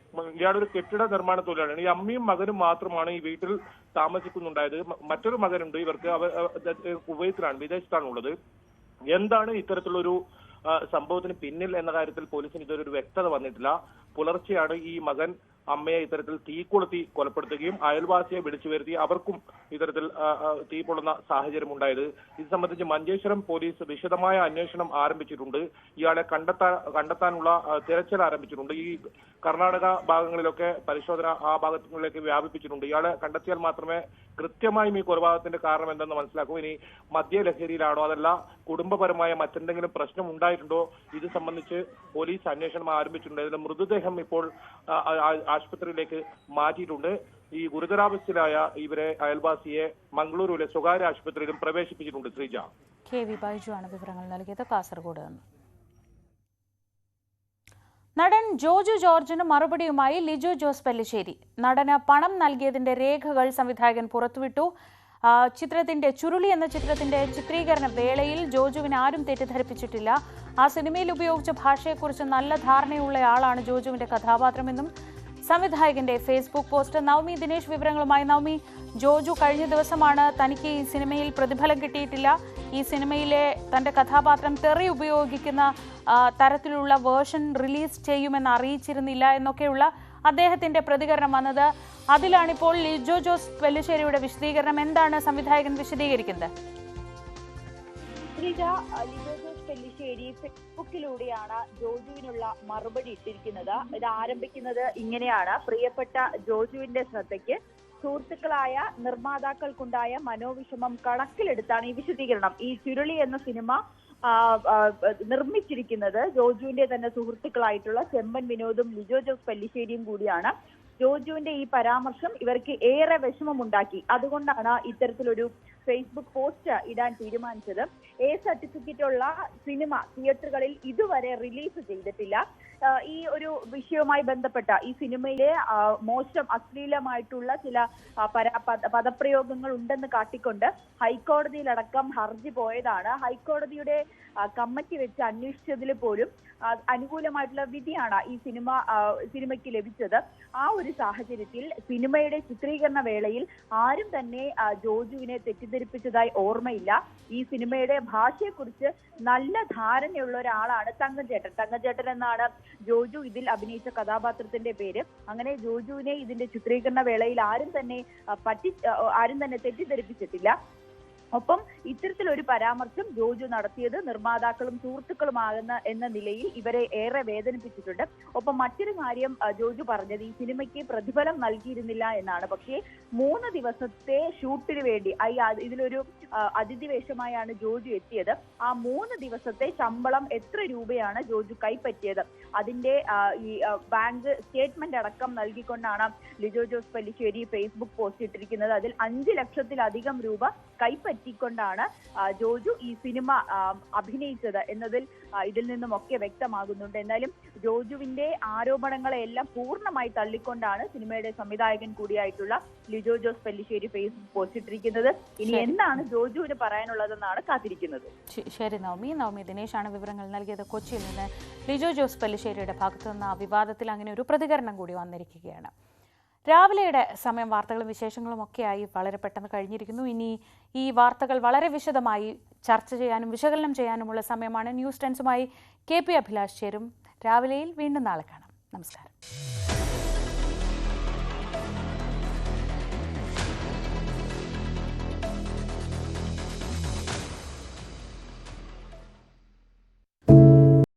Speaker 10: ഇയാളൊരു കെട്ടിട നിർമ്മാണ തൊഴിലാളിയാണ്. ഈ അമ്മയും മകനും മാത്രമാണ് ഈ വീട്ടിൽ താമസിക്കുന്നുണ്ടായത്. മറ്റൊരു മകനുണ്ട് ഇവർക്ക്. കുവൈത്തിലാണ്, വിദേശത്താണ് ഉള്ളത്. എന്താണ് ഇത്തരത്തിലൊരു സംഭവത്തിന് പിന്നിൽ എന്ന കാര്യത്തിൽ പോലീസിന് ഇതൊരു വ്യക്തത വന്നിട്ടില്ല. പുലർച്ചെയാണ് ഈ മകൻ അമ്മയെ ഇത്തരത്തിൽ തീ കൊളുത്തി കൊലപ്പെടുത്തുകയും അയൽവാസിയെ വിളിച്ചു വരുത്തി അവർക്കും ഇത്തരത്തിൽ തീ പൊള്ളുന്ന സാഹചര്യം ഉണ്ടായത്. ഇത് സംബന്ധിച്ച് മഞ്ചേശ്വരം പോലീസ് വിശദമായ അന്വേഷണം ആരംഭിച്ചിട്ടുണ്ട്. ഇയാളെ കണ്ടെത്താനുള്ള തിരച്ചിൽ ആരംഭിച്ചിട്ടുണ്ട്. ഈ കർണാടക ഭാഗങ്ങളിലൊക്കെ പരിശോധന ആ ഭാഗങ്ങളിലേക്ക് വ്യാപിപ്പിച്ചിട്ടുണ്ട്. ഇയാളെ കണ്ടെത്തിയാൽ മാത്രമേ കൃത്യമായും ഈ കൊലപാതകത്തിന്റെ കാരണം എന്തെന്ന് മനസ്സിലാക്കൂ. ഇനി മദ്യലഹരിയിലാണോ അതല്ല കുടുംബപരമായ മറ്റെന്തെങ്കിലും പ്രശ്നം ഉണ്ടായിട്ടുണ്ടോ, ഇത് സംബന്ധിച്ച് പോലീസ് അന്വേഷണം ആരംഭിച്ചിട്ടുണ്ട്. ഇതിന്റെ മൃതദേഹം ഇപ്പോൾ ആശുപത്രിയിലേക്ക് മാറ്റിയിട്ടുണ്ട്. ഈ ഗുരുതരാവസ്ഥയിലായ ഇവരെ അയൽവാസിയെ മംഗളൂരുവിലെ സ്വകാര്യ ആശുപത്രിയിലും പ്രവേശിപ്പിച്ചിട്ടുണ്ട്. ശ്രീജ.
Speaker 1: KV ബൈജു ആണ് വിവരങ്ങൾ നൽകിയത് കാസർഗോഡ് നിന്ന്. നടൻ ജോജു ജോർജിന് മറുപടിയുമായി ലിജോ ജോസ് പെല്ലിശ്ശേരി. നടന് പണം നൽകിയതിന്റെ രേഖകൾ സംവിധായകൻ പുറത്തുവിട്ടു. ചിത്രത്തിന്റെ ചുരുളി എന്ന ചിത്രത്തിന്റെ ചിത്രീകരണ വേളയിൽ ജോജുവിനെ ആരും തെറ്റിദ്ധരിപ്പിച്ചിട്ടില്ല. ആ സിനിമയിൽ ഉപയോഗിച്ച ഭാഷയെക്കുറിച്ച് നല്ല ധാരണയുള്ളയാളാണ് ജോജുവിന്റെ കഥാപാത്രമെന്നും സംവിധായകന്റെ ഫേസ്ബുക്ക് പോസ്റ്റ്. നവമി ദിനേശ് വിവരങ്ങളുമായി. നവമി, ജോജു കഴിഞ്ഞ ദിവസമാണ് തനിക്ക് ഈ സിനിമയിൽ പ്രതിഫലം കിട്ടിയിട്ടില്ല, ഈ സിനിമയിലെ തന്റെ കഥാപാത്രം തെറി ഉപയോഗിക്കുന്ന തരത്തിലുള്ള വേർഷൻ റിലീസ് ചെയ്യുമെന്ന് അറിയിച്ചിരുന്നില്ല എന്നൊക്കെയുള്ള അദ്ദേഹത്തിന്റെ പ്രതികരണം വന്നത്. അതിലാണിപ്പോൾ ലിജോ ജോസ് പെല്ലിശ്ശേരിയുടെ വിശദീകരണം. എന്താണ് സംവിധായകൻ വിശദീകരിക്കുന്നത്?
Speaker 15: ലിജോ ജോസ് പെല്ലിശ്ശേരി ഫേസ്ബുക്കിലൂടെയാണ് ജോജുവിനുള്ള മറുപടി ഇട്ടിരിക്കുന്നത്. ഇത് ആരംഭിക്കുന്നത് ഇങ്ങനെയാണ്: പ്രിയപ്പെട്ട ജോജുവിന്റെ ശ്രദ്ധയ്ക്ക്, സുഹൃത്തുക്കളായ നിർമ്മാതാക്കൾക്കുണ്ടായ മനോവിഷമം കണക്കിലെടുത്താണ് ഈ വിശദീകരണം. ഈ ചുരുളി എന്ന സിനിമ നിർമ്മിച്ചിരിക്കുന്നത് ജോജുവിന്റെ തന്നെ സുഹൃത്തുക്കളായിട്ടുള്ള ചെമ്പൻ വിനോദും ലിജോ ജോസ് പെല്ലിശ്ശേരിയും കൂടിയാണ്. ജോജുവിന്റെ ഈ പരാമർശം ഇവർക്ക് ഏറെ വിഷമമുണ്ടാക്കി. അതുകൊണ്ടാണ് ഇത്തരത്തിലൊരു ഫേസ്ബുക്ക് പോസ്റ്റ് ഇടാൻ തീരുമാനിച്ചത്. എ സർട്ടിഫിക്കറ്റ് ഉള്ള സിനിമ തിയേറ്ററുകളിൽ ഇതുവരെ റിലീസ് ചെയ്തിട്ടില്ല. ഈ ഒരു വിഷയവുമായി ബന്ധപ്പെട്ട ഈ സിനിമയിലെ മോശം അശ്ലീലമായിട്ടുള്ള ചില പദപ്രയോഗങ്ങൾ ഉണ്ടെന്ന് കാട്ടിക്കൊണ്ട് ഹൈക്കോടതിയിലടക്കം ഹർജി പോയതാണ്. ഹൈക്കോടതിയുടെ കമ്മിറ്റി വെച്ച് അന്വേഷിച്ചതിൽ പോലും അനുകൂലമായിട്ടുള്ള വിധിയാണ് ഈ സിനിമയ്ക്ക് ലഭിച്ചത്. ആ ഒരു സാഹചര്യത്തിൽ സിനിമയുടെ ചിത്രീകരണ വേളയിൽ ആരും തന്നെ ജോജുവിനെ തെറ്റിദ്ധരിപ്പിച്ചതായി ഓർമ്മയില്ല. ഈ സിനിമയുടെ ഭാഷയെക്കുറിച്ച് നല്ല ധാരണയുള്ള ഒരാളാണ് തങ്കച്ചേട്ടൻ. തങ്കച്ചേട്ടൻ എന്നാണ് ജോജു ഇതിൽ അഭിനയിച്ച കഥാപാത്രത്തിന്റെ പേര്. അങ്ങനെ ജോജുവിനെ ഇതിന്റെ ചിത്രീകരണ വേളയിൽ ആരും തന്നെ തെറ്റിദ്ധരിപ്പിച്ചിട്ടില്ല. ഒപ്പം ഇത്തരത്തിലൊരു പരാമർശം ജോജു നടത്തിയത് നിർമ്മാതാക്കളും സുഹൃത്തുക്കളുമാകുന്ന എന്ന നിലയിൽ ഇവരെ ഏറെ വേദനിപ്പിച്ചിട്ടുണ്ട്. ഒപ്പം മറ്റൊരു കാര്യം ജോജു പറഞ്ഞത് ഈ സിനിമയ്ക്ക് പ്രതിഫലം നൽകിയിരുന്നില്ല എന്നാണ്. പക്ഷേ 3 ദിവസത്തെ ഷൂട്ടിന് വേണ്ടി ഇതിലൊരു അതിഥി വേഷമായാണ് ജോജു എത്തിയത്. ആ 3 ദിവസത്തെ ശമ്പളം എത്ര രൂപയാണ് ജോജു കൈപ്പറ്റിയത്, അതിന്റെ ഈ ബാങ്ക് സ്റ്റേറ്റ്മെന്റ് അടക്കം നൽകിക്കൊണ്ടാണ് ലിജോ ജോസ് പെല്ലിശ്ശേരി ഫേസ്ബുക്ക് പോസ്റ്റ് ഇട്ടിരിക്കുന്നത്. അതിൽ 5 ലക്ഷത്തിലധികം രൂപ കൈപ്പറ്റിക്കൊണ്ടാണ് ജോജു ഈ സിനിമ അഭിനയിച്ചത് എന്നതിൽ ഇതിൽ നിന്നുമൊക്കെ വ്യക്തമാകുന്നുണ്ട്. എന്നാലും ജോജുവിന്റെ ആരോപണങ്ങളെല്ലാം പൂർണ്ണമായി തള്ളിക്കൊണ്ടാണ് സിനിമയുടെ സംവിധായകൻ കൂടിയായിട്ടുള്ള ലിജോ ജോസ് പെല്ലിശ്ശേരി ഫേസ്ബുക്ക് പോസ്റ്റ് ഇട്ടിരിക്കുന്നത്. ഇനി എന്താണ് ജോജുവിന് പറയാനുള്ളതെന്നാണ് കാത്തിരിക്കുന്നത്.
Speaker 1: ശരി നവമി. നവമി ദിനേശാണ് വിവരങ്ങൾ നൽകിയത് കൊച്ചിയിൽ നിന്ന്. ലിജോ ജോസ് പെല്ലിശ്ശേരിയുടെ ഭാഗത്തു നിന്ന് ആ വിവാദത്തിൽ അങ്ങനെ ഒരു പ്രതികരണം കൂടി വന്നിരിക്കുകയാണ്. രാവിലെയുടെ സമയം വാർത്തകളും വിശേഷങ്ങളും ഒക്കെയായി വളരെ പെട്ടെന്ന് കഴിഞ്ഞിരിക്കുന്നു. ഇനി ഈ വാർത്തകൾ വളരെ വിശദമായി ചർച്ച ചെയ്യാനും വിശകലനം ചെയ്യാനുമുള്ള സമയമാണ്. ന്യൂസ് 10 KP അഭിലാഷ് ചേരും. രാവിലെയിൽ വീണ്ടും നാളെ കാണാം. നമസ്കാരം.